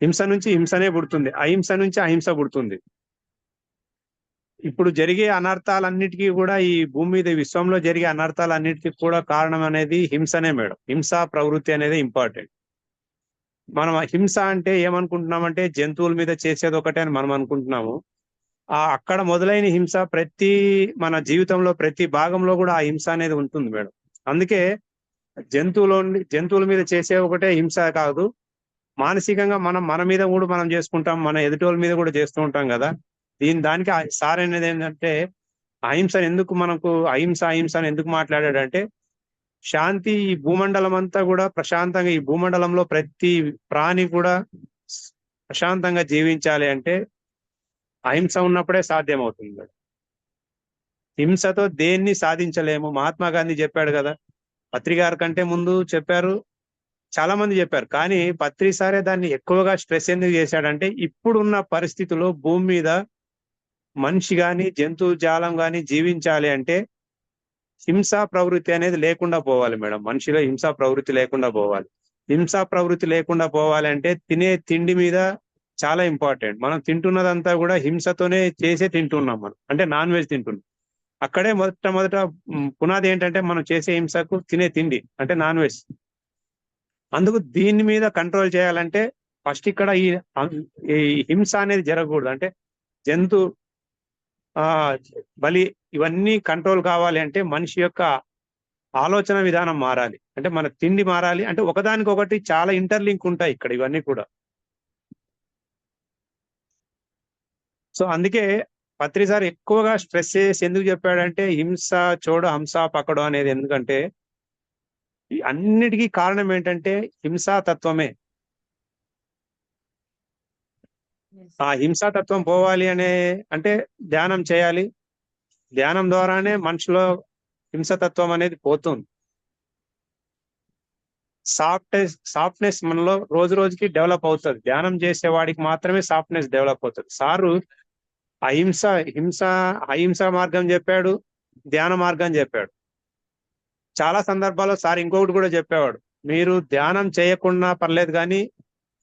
హింస నుంచి హింసనే పుడుతుంది. అహింస నుంచి అహింస పుడుతుంది. ఇప్పుడు జరిగే అనర్థాలన్నిటికి గూడా ఈ భూమి మీద విశ్వంలో జరిగే అనర్థాలన్నిటికి కూడా కారణం అనేది హింసనే మేడం. హింసా ప్రవృత్తి అనేది ఇంపార్టెంట్. మనం హింస అంటే ఏమనుకుంటున్నామంటే జంతువుల మీద చేసేదొకటే అని మనం అనుకుంటున్నాము. అక్కడ మొదలైన హింస మన జీవితంలో ప్రతి భాగంలో గూడా ఆ హింస అనేది ఉంటుంది మేడం. అందుకే జంతువుల మీద చేసే ఒకటే హింస కాదు. మానసికంగా మన మీద గూడా మనం జేసుకుంటాం. మన ఎదుటోళ్ళ మీద గూడా చేస్తూ ఉంటాం గదా! దానికి సార్ అనేదేంటంటే అహింస అని ఎందుకు మాట్లాడాడంటే, శాంతి ఈ భూమండలం అంతా గూడా ప్రశాంతంగా, ఈ భూమండలంలో ప్రతి ప్రాణి కూడా స్ ప్రశాంతంగా జీవించాలి అంటే అహింస ఉన్నప్పుడే సాధ్యమవుతుంది మేడం. హింసతో దేన్ని సాధించలేము. మహాత్మా గాంధీ జెప్పాడు గదా! పత్రి గారి కంటే ముందు చెప్పారు. చాలా మంది జెప్పారు. కానీ పత్రి సారే దాన్ని ఎక్కువగా స్ట్రెస్ ఎందుకు జేశాడంటే, ఇప్పుడున్న పరిస్థితిలో భూమి మీద మనిషి గాని, జంతు జాలం గాని జీవించాలి అంటే హింసా ప్రవృత్తి అనేది లేకుండా పోవాలి మేడం. మనిషిలో హింసా ప్రవృత్తి లేకుండా పోవాలి. హింసా ప్రవృత్తి లేకుండా పోవాలంటే తినే తిండి మీద చాలా ఇంపార్టెంట్. మనం తింటున్నదంతా గూడా హింసతోనే చేసే తింటున్నాం మనం. అంటే నాన్ వెజ్ తింటున్నాం. అక్కడే మొదట పునాది ఏంటంటే మనం చేసే హింసకు తినే తిండి అంటే నాన్ వెజ్. అందుకు దీని మీద కంట్రోల్ చేయాలంటే ఫస్ట్ ఇక్కడ ఈ హింస అనేది జరగకూడదు. అంటే జంతు ఆహ్, బలి ఇవన్నీ కంట్రోల్ కావాలి అంటే మనిషి యొక్క ఆలోచన విధానం మారాలి. అంటే మన తిండి మారాలి. అంటే ఒకదానికొకటి చాలా ఇంటర్‌లింక్ ఉంటాయి ఇక్కడ ఇవన్నీ కూడా. సో, అందుకే పత్రి సార్ ఎక్కువగా స్ట్రెస్ చేసి ఎందుకు చెప్పాడంటే హింస చోడు హంస పకడో అనేది ఎందుకంటే ఈ అన్నిటికి కారణం ఏంటంటే హింసా తత్వమే. యెస్. ఆ హింసా తత్వం పోవాలి అంటే ధ్యానం చేయాలి. ధ్యానం ద్వారానే మనిషిలో హింసతత్వం అనేది పోతుంది. సాఫ్ట్‌నెస్ మనలో రోజు రోజుకి డెవలప్ అవుతది. ధ్యానం చేసేవాడికి మాత్రమే సాఫ్ట్‌నెస్ డెవలప్ అవుతది. సారు అహింస హింస అహింస మార్గం జెప్పాడు. ధ్యాన మార్గం జెప్పాడు. చాలా సందర్భాల్లో సార్ ఇంకొకటి గూడా జెప్పేవాడు. మీరు ధ్యానం చేయకున్నా పర్లేదు గానీ,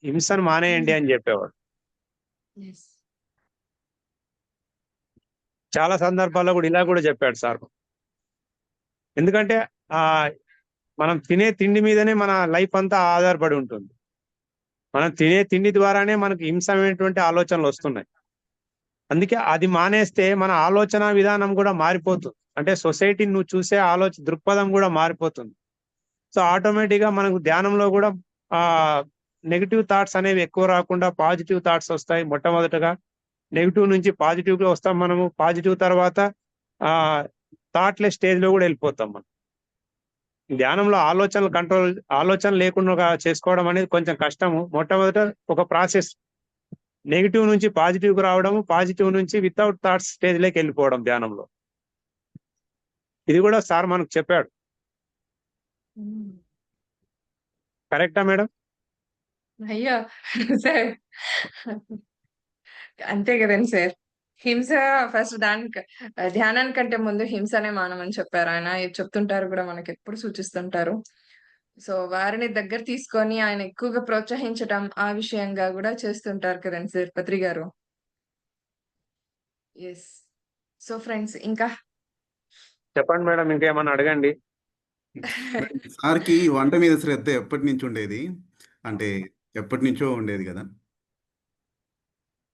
హింసను మానేయండి అని జెప్పేవాడు. యెస్. చాలా సందర్భాల్లో గూడా ఇలా గూడా జెప్పాడు సార్. ఎందుకంటే ఆహ్, మనం తినే తిండి మీదనే మన లైఫ్ అంతా ఆధారపడి ఉంటుంది. మనం తినే తిండి ద్వారానే మనకు హింసమైనటువంటి ఆలోచనలొస్తున్నాయి. అందుకే అది మానేస్తే మన ఆలోచన విధానం గూడా మారిపోతుంది. అంటే సొసైటీని నువ్వు చూసే దృక్పథం గూడా మారిపోతుంది. సో, ఆటోమేటిక్‌గా మనకు ధ్యానంలో గూడా ఆహ్, నెగెటివ్ థాట్స్ అనేవి ఎక్కువ రాకుండా పాజిటివ్ థాట్స్ ఒస్తాయి. మొట్టమొదటగా నెగెటివ్ నుంచి పాజిటివ్‌గా వస్తాం మనము. పాజిటివ్ తర్వాత ఆహ్, థాట్‌లెస్ స్టేజ్‌లో గూడా ఎళ్ళిపోతాం మనం. ధ్యానంలో ఆలోచన లేకుండా చేసుకోవడం అనేది కొంచెం కష్టము. మొట్టమొదట ఒక ప్రాసెస్. నెగెటివ్ నుంచి పాజిటివ్‌కి రావడము, పాజిటివ్ నుంచి వితౌట్ థాట్స్ స్టేజ్‌లోకెళ్ళిపోవడం ధ్యానంలో. ఇది గూడా సార్ మనకు చెప్పాడు. హ్మ్. కరెక్టా మేడం? అయ్యో! సార్ అంతే గదండీ సార్. హింస ఫస్ట్ ధ్యానానికంటే ముందు హింసనే మానమని చెప్పారాయన. చెప్తుంటారు గూడా మనకెప్పుడు సూచిస్తుంటారు. సో, వారిని దగ్గర తీసుకొని ఆయన ఎక్కువగా ప్రోత్సహించటం, ఆ విషయంగా గూడా చేస్తుంటారు కదండీ సార్ పత్రి గారు. యెస్. సో, ఫ్రెండ్స్ ఇంకా చెప్పండి మేడం, ఇంకేమన్నా అడగండి. సార్‌కి వంట మీద శ్రద్ధ ఎప్పటినుంచి ఉండేది? అంటే ఎప్పటి నుంచో ఉండేది కదా.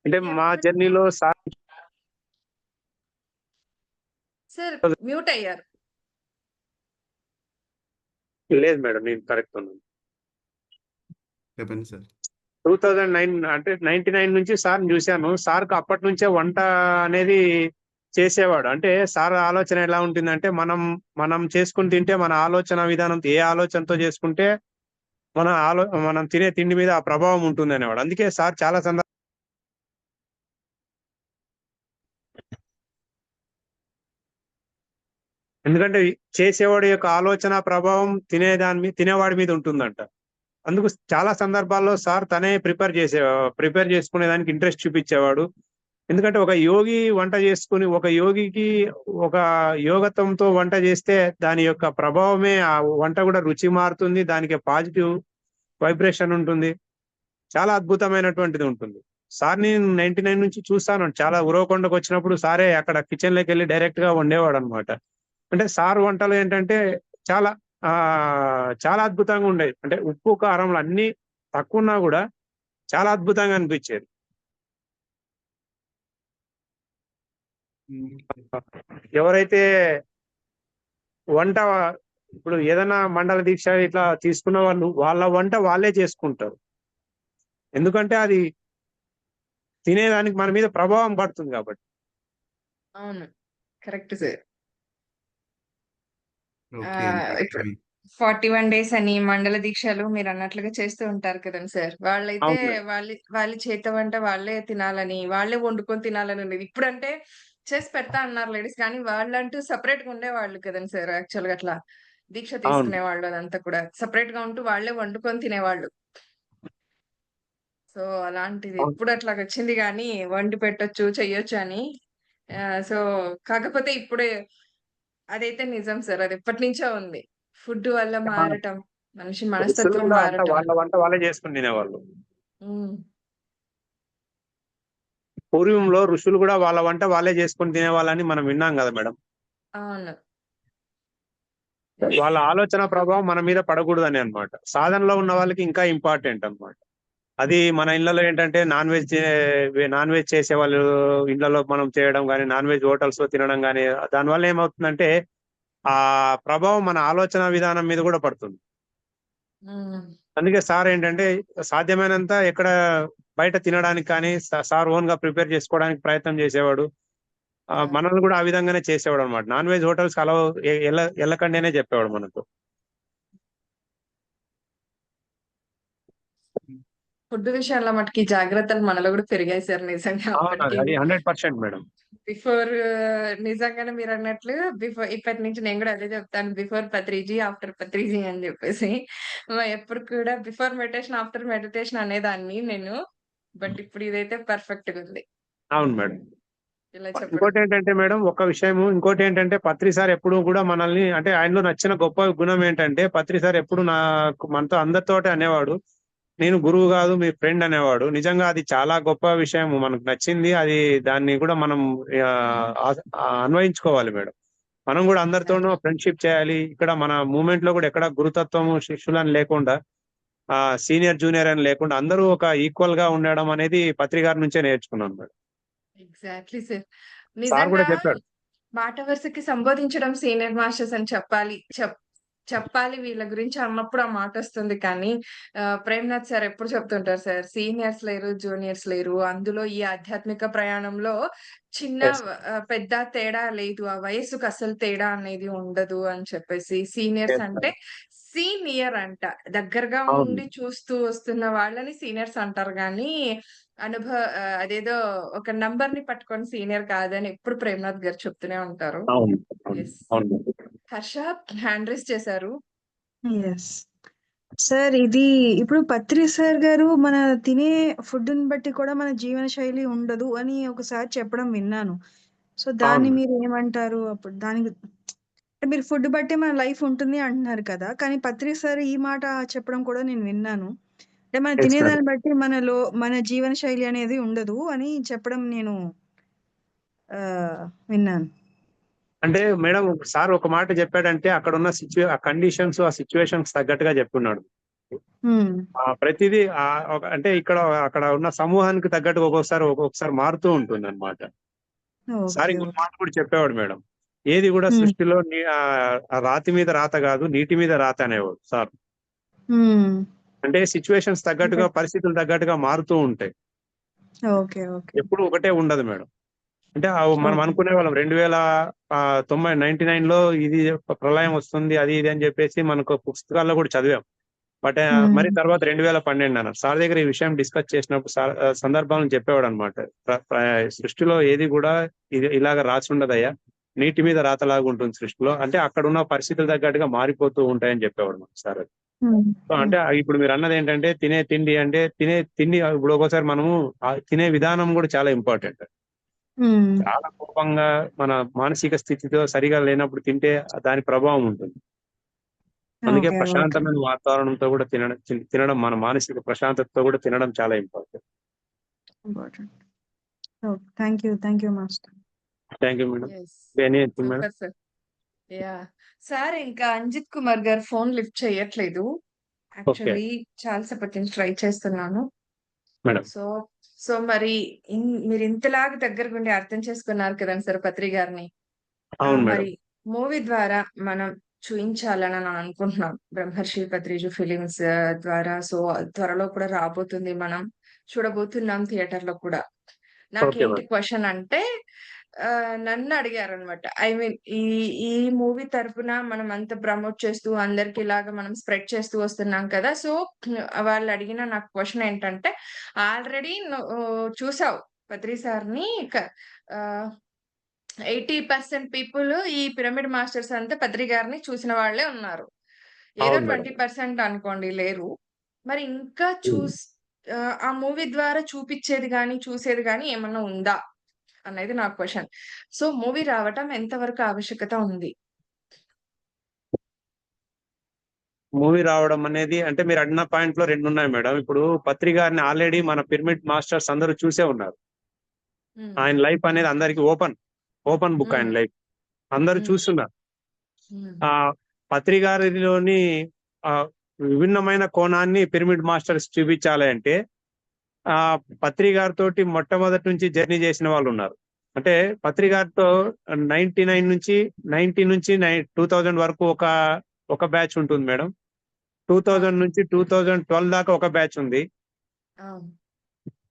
అంటే మా జర్నీలో సార్ సార్ మ్యూట్ అయ్యారు. లేదు మేడం, నేను కరెక్ట్ ఉన్నాను. చెప్పండి సార్. 2009 అంటే 99 నుంచి సార్ని చూశాను. సార్కి అప్పటి నుంచే వంట అనేది చేసేవాడు. అంటే సార్ ఆలోచన ఎలా ఉంటుందంటే మనం చేసుకుని తింటే మన ఆలోచన విధానం ఏ ఆలోచనతో చేసుకుంటే మనం తినే తిండి మీద ఆ ప్రభావం ఉంటుంది అనేవాడు. అందుకే సార్ చాలా ఎందుకంటే చేసేవాడి యొక్క ఆలోచన ప్రభావం తినేవాడి మీద ఉంటుందంట. అందుకు చాలా సందర్భాల్లో సార్ తనే ప్రిపేర్ చేసుకునే దానికి ఇంట్రెస్ట్ చూపించేవాడు. ఎందుకంటే ఒక యోగి వంట చేసుకుని ఒక యోగికి ఒక యోగత్వంతో వంట చేస్తే దాని యొక్క ప్రభావమే ఆ వంట కూడా రుచి మారుతుంది. దానికి పాజిటివ్ వైబ్రేషన్ ఉంటుంది. చాలా అద్భుతమైనటువంటిది ఉంటుంది. సార్ని 99 నుంచి చూస్తాను. చాలా ఉరవకొండకు వచ్చినప్పుడు సారే అక్కడ కిచెన్ లోకి వెళ్ళి డైరెక్ట్ గా వండేవాడు అనమాట. అంటే సార్ వంటలు ఏంటంటే చాలా చాలా అద్భుతంగా ఉండేది. అంటే ఉప్పు కారంలు అన్ని తక్కువ ఉన్నా కూడా చాలా అద్భుతంగా అనిపించేది. ఎవరైతే వంట ఇప్పుడు ఏదైనా మండల దీక్ష ఇట్లా తీసుకున్న వాళ్ళు వాళ్ళ వంట వాళ్ళే చేసుకుంటారు. ఎందుకంటే అది తినేదానికి మన మీద ప్రభావం పడుతుంది కాబట్టి. అవును, కరెక్ట్ సార్. ఓకే. ఇప్పుడు 41 డేస్ అని మండల దీక్షలు మీరు అన్నట్లుగా చేస్తూ ఉంటారు కదండి సార్. వాళ్ళైతే అవును మేడం. వాళ్ళ చేత వంట వాళ్ళే తినాలని, వాళ్ళే వండుకొని తినాలని ఉండేది. ఇప్పుడంటే చేసి పెడతా అన్నారు లేడీస్, కానీ వాళ్ళంటూ సెపరేట్ గా ఉండేవాళ్ళు కదండి సార్. యాక్చువల్ గా అట్లా దీక్ష అవును. తీసుకునే వాళ్ళు అదంతా కూడా సెపరేట్ గా ఉంటూ వాళ్ళే వండుకొని తినేవాళ్ళు. సో అలాంటిది అవును. ఇప్పుడు అట్లా వచ్చింది కానీ వండి పెట్టొచ్చు చెయ్యొచ్చు అని. సో కాకపోతే ఇప్పుడే అదైతే నిజం సార్. అది ఎప్పటి నుంచో ఉంది. ఫుడ్ వల్ల మారటం, మనిషి ఋషులు మనస్తత్వం కూడా అంతా మారటం. వాళ్ళ వంట వాళ్ళే చేసుకుని తినేవాళ్ళు. హ్మ్. పూర్వంలో ఋషులు కూడా వాళ్ళ వంట వాళ్ళే చేసుకొని తినేవాళ్ళని మనం విన్నాం కదా మేడం. అవును. వాళ్ళ ఆలోచన ప్రభావం మన మీద పడకూడదని అన్నమాట. సాధనలో ఉన్న వాళ్ళకి ఇంకా ఇంపార్టెంట్ అన్నమాట. అది మన ఇళ్లలో ఏంటంటే నాన్ వెజ్ చేసే వాళ్ళు ఇళ్లలో మనం చేయడం కానీ, నాన్ వెజ్ హోటల్స్ లో తినడం కానీ, దానివల్ల ఏమవుతుందంటే ఆ ప్రభావం మన ఆలోచన విధానం మీద కూడా పడుతుంది. హ్మ్. అందుకే సార్ ఏంటంటే సాధ్యమైనంత ఎక్కడ బయట తినడానికి కానీ సార్ ఓన్ గా ప్రిపేర్ చేసుకోవడానికి ప్రయత్నం చేసేవాడు. మనల్ని కూడా ఆ విధంగానే చేసేవాడు అనమాట. నాన్ వెజ్ హోటల్స్ అలా వెళ్ళకండి అనే చెప్పేవాడు మనకు. ఫుడ్ విషయంలో మటుకి జాగ్రత్తలు మనలో కూడా పెరిగాయి సార్ నిజంగా అవును, అప్పటికి. అది 100% మేడం. బిఫోర్ నిజంగానే మీరన్నట్లు ఇప్పటి నుంచి నేను కూడా అదే చెప్తాను. బిఫోర్ పత్రిజీ, ఆఫ్టర్ పత్రిజీ అని చెప్పేసి. ఎప్పుడు కూడా బిఫోర్ మెడిటేషన్, ఆఫ్టర్ మెడిటేషన్ అనేదాన్ని నేను. బట్ ఇప్పుడు ఇదైతే పర్ఫెక్ట్ గా ఉంది అవును మేడం. ఇలా చెప్పడం. ఇంకోటి ఏంటంటే మేడం, ఇంకోటి ఏంటంటే పత్రి సార్ ఎప్పుడు కూడా మనల్ని అంటే ఆయనలో నచ్చిన గొప్ప గుణం ఏంటంటే పత్రి సార్ ఎప్పుడు మనతో అందరితోటి అనేవాడు, నేను గురువు కాదు మీ ఫ్రెండ్ అనేవాడు. నిజంగా అది చాలా గొప్ప విషయం, మనకు నచ్చింది అది. దాన్ని కూడా మనం అన్వయించుకోవాలి మేడం. మనం కూడా అందరితోనూ ఫ్రెండ్షిప్ చేయాలి. ఇక్కడ మన మూమెంట్ లో కూడా ఎక్కడ గురుతత్వము శిష్యులని లేకుండా సీనియర్ జూనియర్ అని లేకుండా అందరూ ఒక ఈక్వల్ గా ఉండడం అనేది పత్రి గారి నుంచే నేర్చుకున్నాను మేడం. Exactly sir. సార్ కూడా నిజంగా చెప్పాడు. మాట వరుసకి సంబోధించడం సీనియర్ మాస్టర్స్ అని చెప్పాలి వీళ్ళ గురించి అన్నప్పుడు ఆ మాట వస్తుంది. కానీ ప్రేమ్‌నాథ్ సార్ ఎప్పుడు చెప్తుంటారు సార్, సీనియర్స్ లేరు, జూనియర్స్ లేరు. అందులో ఈ ఆధ్యాత్మిక ప్రయాణంలో చిన్న Yes. పెద్ద తేడా లేదు. ఆ వయస్సుకి అసలు తేడా అనేది ఉండదు అని చెప్పేసి. సీనియర్స్ Yes, అంటే మేడం. సీనియర్ అంట. దగ్గరగా అవును. ఉండి చూస్తూ వస్తున్న వాళ్ళని సీనియర్స్ అంటారు గానీ, అదేదో ఒక నంబర్‌ని పట్టుకొని సీనియర్ కాదని ఎప్పుడు ప్రేమ్‌నాథ్ గారు చెప్తూనే ఉంటారు. అవును. అవును. యెస్. అవును. హర్ష హ్యాండ్ రైజ్ చేశారు. యెస్. సార్ ఇది ఇప్పుడు పత్రి సార్ గారు మన తినే ఫుడ్‌ని బట్టి కూడా మన జీవన శైలి ఉండదు అని ఒకసారి చెప్పడం విన్నాను. సో, దాన్ని అవును. మీరేమంటారు? అప్పుడు అంటే మీరు ఫుడ్ బట్టే మన లైఫ్ ఉంటుంది అంటున్నారు కదా! కానీ పత్రి సార్ ఈ మాట చెప్పడం కూడా నేను విన్నాను. అంటే మనం Yes, మేడం. తినేదాన్ని బట్టి మన జీవన శైలి అనేది ఉండదు అని చెప్పడం నేను విన్నాను. అంటే మేడం సార్ ఒక మాట చెప్పాడంటే అక్కడ ఉన్న ఆ కండిషన్స్, ఆ సిచ్యువేషన్స్ తగ్గట్టుగా చెప్పున్నాడు. ప్రతిదీ అంటే ఇక్కడ అక్కడ ఉన్న సమూహానికి తగ్గట్టు ఒక్కొక్కసారి మారుతూ ఉంటుంది అనమాట. Sir okay. ఇంకొక ఓకే. మాట కూడా చెప్పేవాడు మేడం. ఏది కూడా సృష్టిలో రాతి మీద రాత కాదు, నీటి మీద రాత అనేవాడు సార్. అంటే సిచ్యువేషన్స్ తగ్గట్టుగా, పరిస్థితులు తగ్గట్టుగా మారుతూ ఉంటాయి. ఓకే. ఓకే. ఎప్పుడు ఒకటే ఉండదు మేడం. అంటే మనం ఓకే. అనుకునే వాళ్ళం 99లో ఇది ప్రళయం వస్తుంది, అది ఇది అని చెప్పేసి మనకు పుస్తకాల్లో కూడా చదివాం. బట్ మరి తర్వాత 2012 అన్నారు. సార్ దగ్గర ఈ విషయం డిస్కస్ చేసినప్పుడు సందర్భాలను చెప్పేవాడు అనమాట. సృష్టిలో ఏది కూడా ఇది ఇలాగ రాసి ఉండదయ్యా, నీటి మీద రాతలాగా ఉంటుంది సృష్టిలో. అంటే అక్కడ ఉన్న పరిస్థితులు తగ్గట్టుగా మారిపోతూ ఉంటాయని చెప్పేవాడు మనకు సార్. సో అంటే ఇప్పుడు మీరు అన్నది ఏంటంటే తినే తిండి అంటే తిండి ఇప్పుడు ఒక్కోసారి మనము తినే విధానం కూడా చాలా ఇంపార్టెంట్. చాలా కోపంగా మన మానసిక స్థితితో సరిగా లేనప్పుడు తింటే దాని ప్రభావం ఉంటుంది. అందుకే ఓకే. ఓకే. ప్రశాంతమైన వాతావరణంతో కూడా తినడం మన మానసిక ప్రశాంతతతో కూడా తినడం చాలా important. Important. Okay. Thank you master. Thank you madam. Yes. Madam super sir. Sir ఇంకా అంజిత్ కుమార్ గారు ఫోన్ లిఫ్ట్ చేయట్లేదు. ఓకే యాక్చువల్లీ చాలా సేపటి నుంచి ట్రై చేస్తున్నాను. మేడం. సో మరి మీరు ఇంతలాగా దగ్గరగుండి అర్థం చేసుకున్నారు కదండి సార్ పత్రి గారిని. అవును మేడం. మరి మూవీ ద్వారా మనం చూయించాలని అని అనుకుంటున్నాం. బ్రహ్మర్షి పత్రిజు ఫిలిమ్స్ ద్వారా. సో త్వరలో కూడా రాబోతుంది. మనం చూడబోతున్నాం థియేటర్ లో కూడా. ఓకే నాకేంటి మేడం. క్వశ్చన్ అంటే నన్ను అడిగారనమాట. ఐ మీన్ ఈ మూవీ తరపున మనం అంత ప్రమోట్ చేస్తూ అందరికి ఇలాగా మనం స్ప్రెడ్ చేస్తూ వస్తున్నాం కదా. సో వాళ్ళు అడిగిన నాకు క్వశ్చన్ ఏంటంటే, ఆల్రెడీ చూసావు పత్రి సార్ని 80% పీపుల్ ఈ పిరమిడ్ మాస్టర్స్ అంతా పత్రి గారిని చూసిన వాళ్ళే ఉన్నారు. ఏదో అవును మేడం. 20% అనుకోండి లేరు. మరి ఇంకా ఆ మూవీ ద్వారా చూపించేది గాని, చూసేది గాని ఏమన్నా ఉందా అనేది నా క్వశ్చన్. సో మూవీ రావటం ఎంతవరకు ఆవశ్యకత ఉంది? మూవీ రావడం అనేది అంటే మీరు అడిగిన పాయింట్ లో 2 ఉన్నాయి మేడం. ఇప్పుడు పత్రి గారిని ఆల్రెడీ మన పిరమిడ్ మాస్టర్స్ అందరూ చూసే ఉన్నారు. ఆయన లైఫ్ అనేది అందరికి ఓపెన్ బుక్. ఆయన లైఫ్ అందరూ చూస్తున్నారు. ఆ పత్రి గారిలోని విభిన్నమైన కోణాన్ని పిరమిడ్ మాస్టర్స్ చూపించాలి అంటే పత్రి గారితో మొట్టమొదటి నుంచి జర్నీ చేసిన వాళ్ళు ఉన్నారు. అంటే పత్రి గారితో 99 నుంచి 90 నుంచి 2000 వరకు ఒక బ్యాచ్ ఉంటుంది మేడం. 2000 నుంచి 2012 దాకా ఒక బ్యాచ్ ఉంది.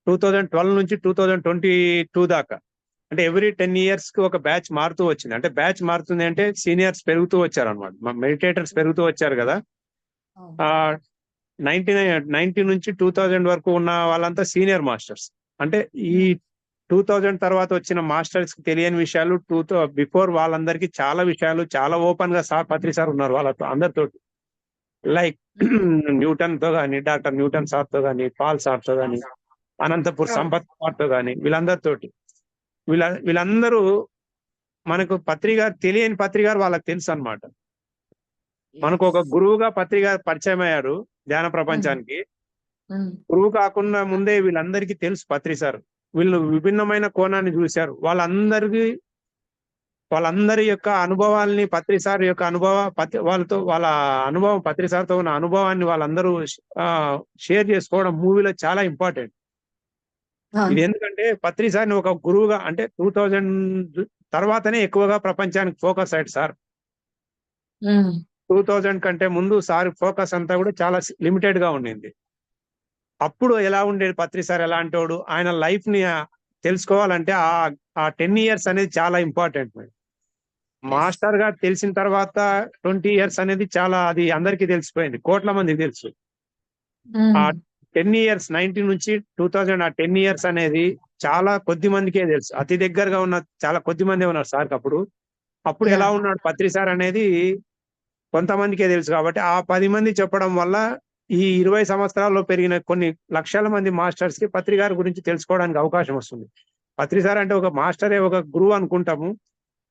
2012 నుంచి 2022 దాకా. అంటే ఎవ్రీ 10 years కి ఒక బ్యాచ్ మారుతూ వచ్చింది. అంటే బ్యాచ్ మారుతుంది అంటే సీనియర్స్ పెరుగుతూ వచ్చారు అనమాట. మెడిటేటర్స్ పెరుగుతూ వచ్చారు కదా. 90 నుంచి 2000 వరకు ఉన్న వాళ్ళంతా సీనియర్ మాస్టర్స్. అంటే ఈ 2000 తర్వాత వచ్చిన మాస్టర్స్ కి తెలియని విషయాలు బిఫోర్ వాళ్ళందరికీ చాలా విషయాలు చాలా ఓపెన్ గా పత్రి సార్ ఉన్నారు వాళ్ళతో అందరితో. లైక్ న్యూటన్ తో గానీ, డాక్టర్ న్యూటన్ సార్ తో గానీ, పాల్ సార్ తో గానీ, అనంతపూర్ సంపత్ కుమార్ తో గానీ, వీళ్ళందరితోటి వీళ్ళందరూ మనకు తెలియని పత్రి గారు వాళ్ళకి తెలుసు అనమాట. మనకు ఒక గురువుగా పత్రి గారు పరిచయం అయ్యారు ధ్యాన ప్రపంచానికి. గురువు కాకుండా ముందే వీళ్ళందరికీ తెలుసు పత్రి సార్. వీళ్ళు విభిన్నమైన కోణాన్ని చూశారు. వాళ్ళందరి యొక్క అనుభవాల్ని పత్రి సార్ యొక్క వాళ్ళ అనుభవం పత్రి సార్తో ఉన్న అనుభవాన్ని వాళ్ళందరూ షేర్ చేసుకోవడం మూవీలో చాలా ఇంపార్టెంట్. ఇది ఎందుకంటే పత్రి సార్ని ఒక గురువుగా అంటే 2000 తర్వాతనే ఎక్కువగా ప్రపంచానికి ఫోకస్ అయ్యాడు సార్. 2000 కంటే ముందు సార్ ఫోకస్ అంతా కూడా చాలా లిమిటెడ్ గా ఉండింది. అప్పుడు ఎలా ఉండేది పత్రి సార్ ఎలాంటి వాడు, ఆయన లైఫ్ ని తెలుసుకోవాలంటే ఆ 10 years అనేది చాలా ఇంపార్టెంట్. మాస్టర్ గా తెలిసిన తర్వాత 20 years అనేది చాలా, అది అందరికీ తెలిసిపోయింది, కోట్ల మందికి తెలుసు. ఆ 10 years 90 నుంచి 2000 ఆ 10 years అనేది చాలా కొద్ది మందికే తెలుసు. అతి దగ్గరగా ఉన్న చాలా కొద్ది మంది ఉన్నారు సార్ అప్పుడు ఎలా ఉన్నాడు పత్రి సార్ అనేది కొంతమందికే తెలుసు. కాబట్టి ఆ 10 మంది చెప్పడం వల్ల ఈ 20 సంవత్సరాల్లో పెరిగిన కొన్ని లక్షల మంది మాస్టర్స్ కి పత్రి గారి గురించి తెలుసుకోవడానికి అవకాశం వస్తుంది. పత్రి సార్ అంటే ఒక మాస్టరే, ఒక గురువు అనుకుంటాము.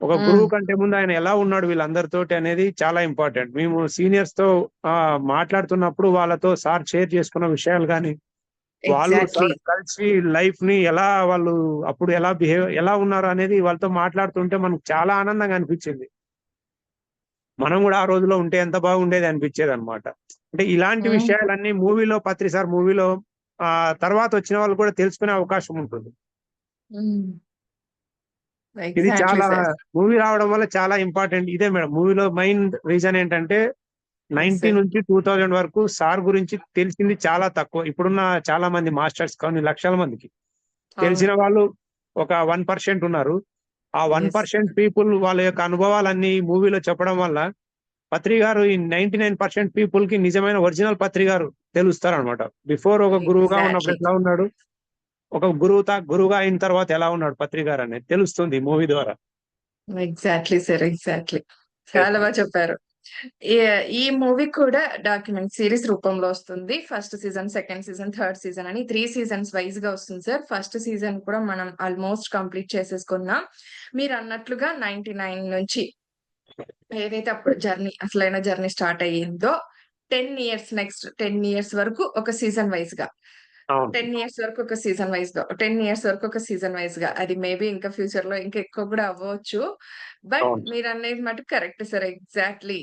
ఒక గురువు కంటే ముందు ఆయన ఎలా ఉన్నాడు వీళ్ళందరితోటి అనేది చాలా ఇంపార్టెంట్. మేము సీనియర్స్ తో మాట్లాడుతున్నప్పుడు వాళ్ళతో సార్ షేర్ చేసుకున్న విషయాలు కానీ, వాళ్ళు కలిసి లైఫ్ ని వాళ్ళు అప్పుడు ఎలా ఉన్నారు అనేది వాళ్ళతో మాట్లాడుతుంటే మనకు చాలా ఆనందంగా అనిపించింది. మనం కూడా ఆ రోజులో ఉంటే ఎంత బాగుండేది అనిపించేది అనమాట. అంటే ఇలాంటి విషయాలన్నీ మూవీలో పత్రి సార్ మూవీలో తర్వాత వచ్చిన వాళ్ళు కూడా తెలుసుకునే అవకాశం ఉంటుంది. ఇది ఎగ్జాక్ట్లీ చాలా సార్. మూవీ రావడం వల్ల చాలా ఇంపార్టెంట్. ఇదే మేడం మూవీలో మెయిన్ రీజన్ ఏంటంటే 90 నుంచి 2000 వరకు సార్ గురించి తెలిసింది చాలా తక్కువ. ఇప్పుడున్న చాలా మంది మాస్టర్స్ కొన్ని లక్షల మందికి తెలిసిన వాళ్ళు ఒక 1% ఉన్నారు. ఆ 1% పీపుల్ వాళ్ళ యొక్క అనుభవాలన్నీ మూవీలో చెప్పడం వల్ల పత్రి గారు ఈ 99% పీపుల్ కి నిజమైన ఒరిజినల్ పత్రి గారు తెలుస్తారు అనమాట. బిఫోర్ ఒక గురువుగా ఉన్నప్పుడు Exactly. ఎట్లా ఉన్నాడు, ఒక గురువుగా అయిన తర్వాత ఎలా ఉన్నాడు పత్రి గారు అనేది తెలుస్తుంది మూవీ ద్వారా. Exactly sir, exactly. చాలా బాగా చెప్పారు. ఈ మూవీ కూడా డాక్యుమెంట్ సిరీస్ రూపంలో వస్తుంది. First season, second season, third season అని 3 సీజన్స్ వైజ్ గా వస్తుంది సార్. ఫస్ట్ సీజన్ కూడా మనం ఆల్మోస్ట్ కంప్లీట్ చేసేసుకున్నాం. మీరు అన్నట్లుగా 99 నుంచి ఏదైతే అప్పుడు అసలైన జర్నీ స్టార్ట్ అయ్యిందో 10 ఇయర్స్, నెక్స్ట్ 10 ఇయర్స్ వరకు ఒక సీజన్ వైజ్ గా, 10 ఇయర్స్ వరకు ఒక సీజన్ వైజ్ గా, 10 ఇయర్స్ వరకు ఒక సీజన్ వైజ్ గా, అది మేబీ ఇంకా ఫ్యూచర్ లో ఇంకా ఎక్కువ కూడా అవ్వచ్చు. బట్ మీరు అనేది మటుకు correct sir. Exactly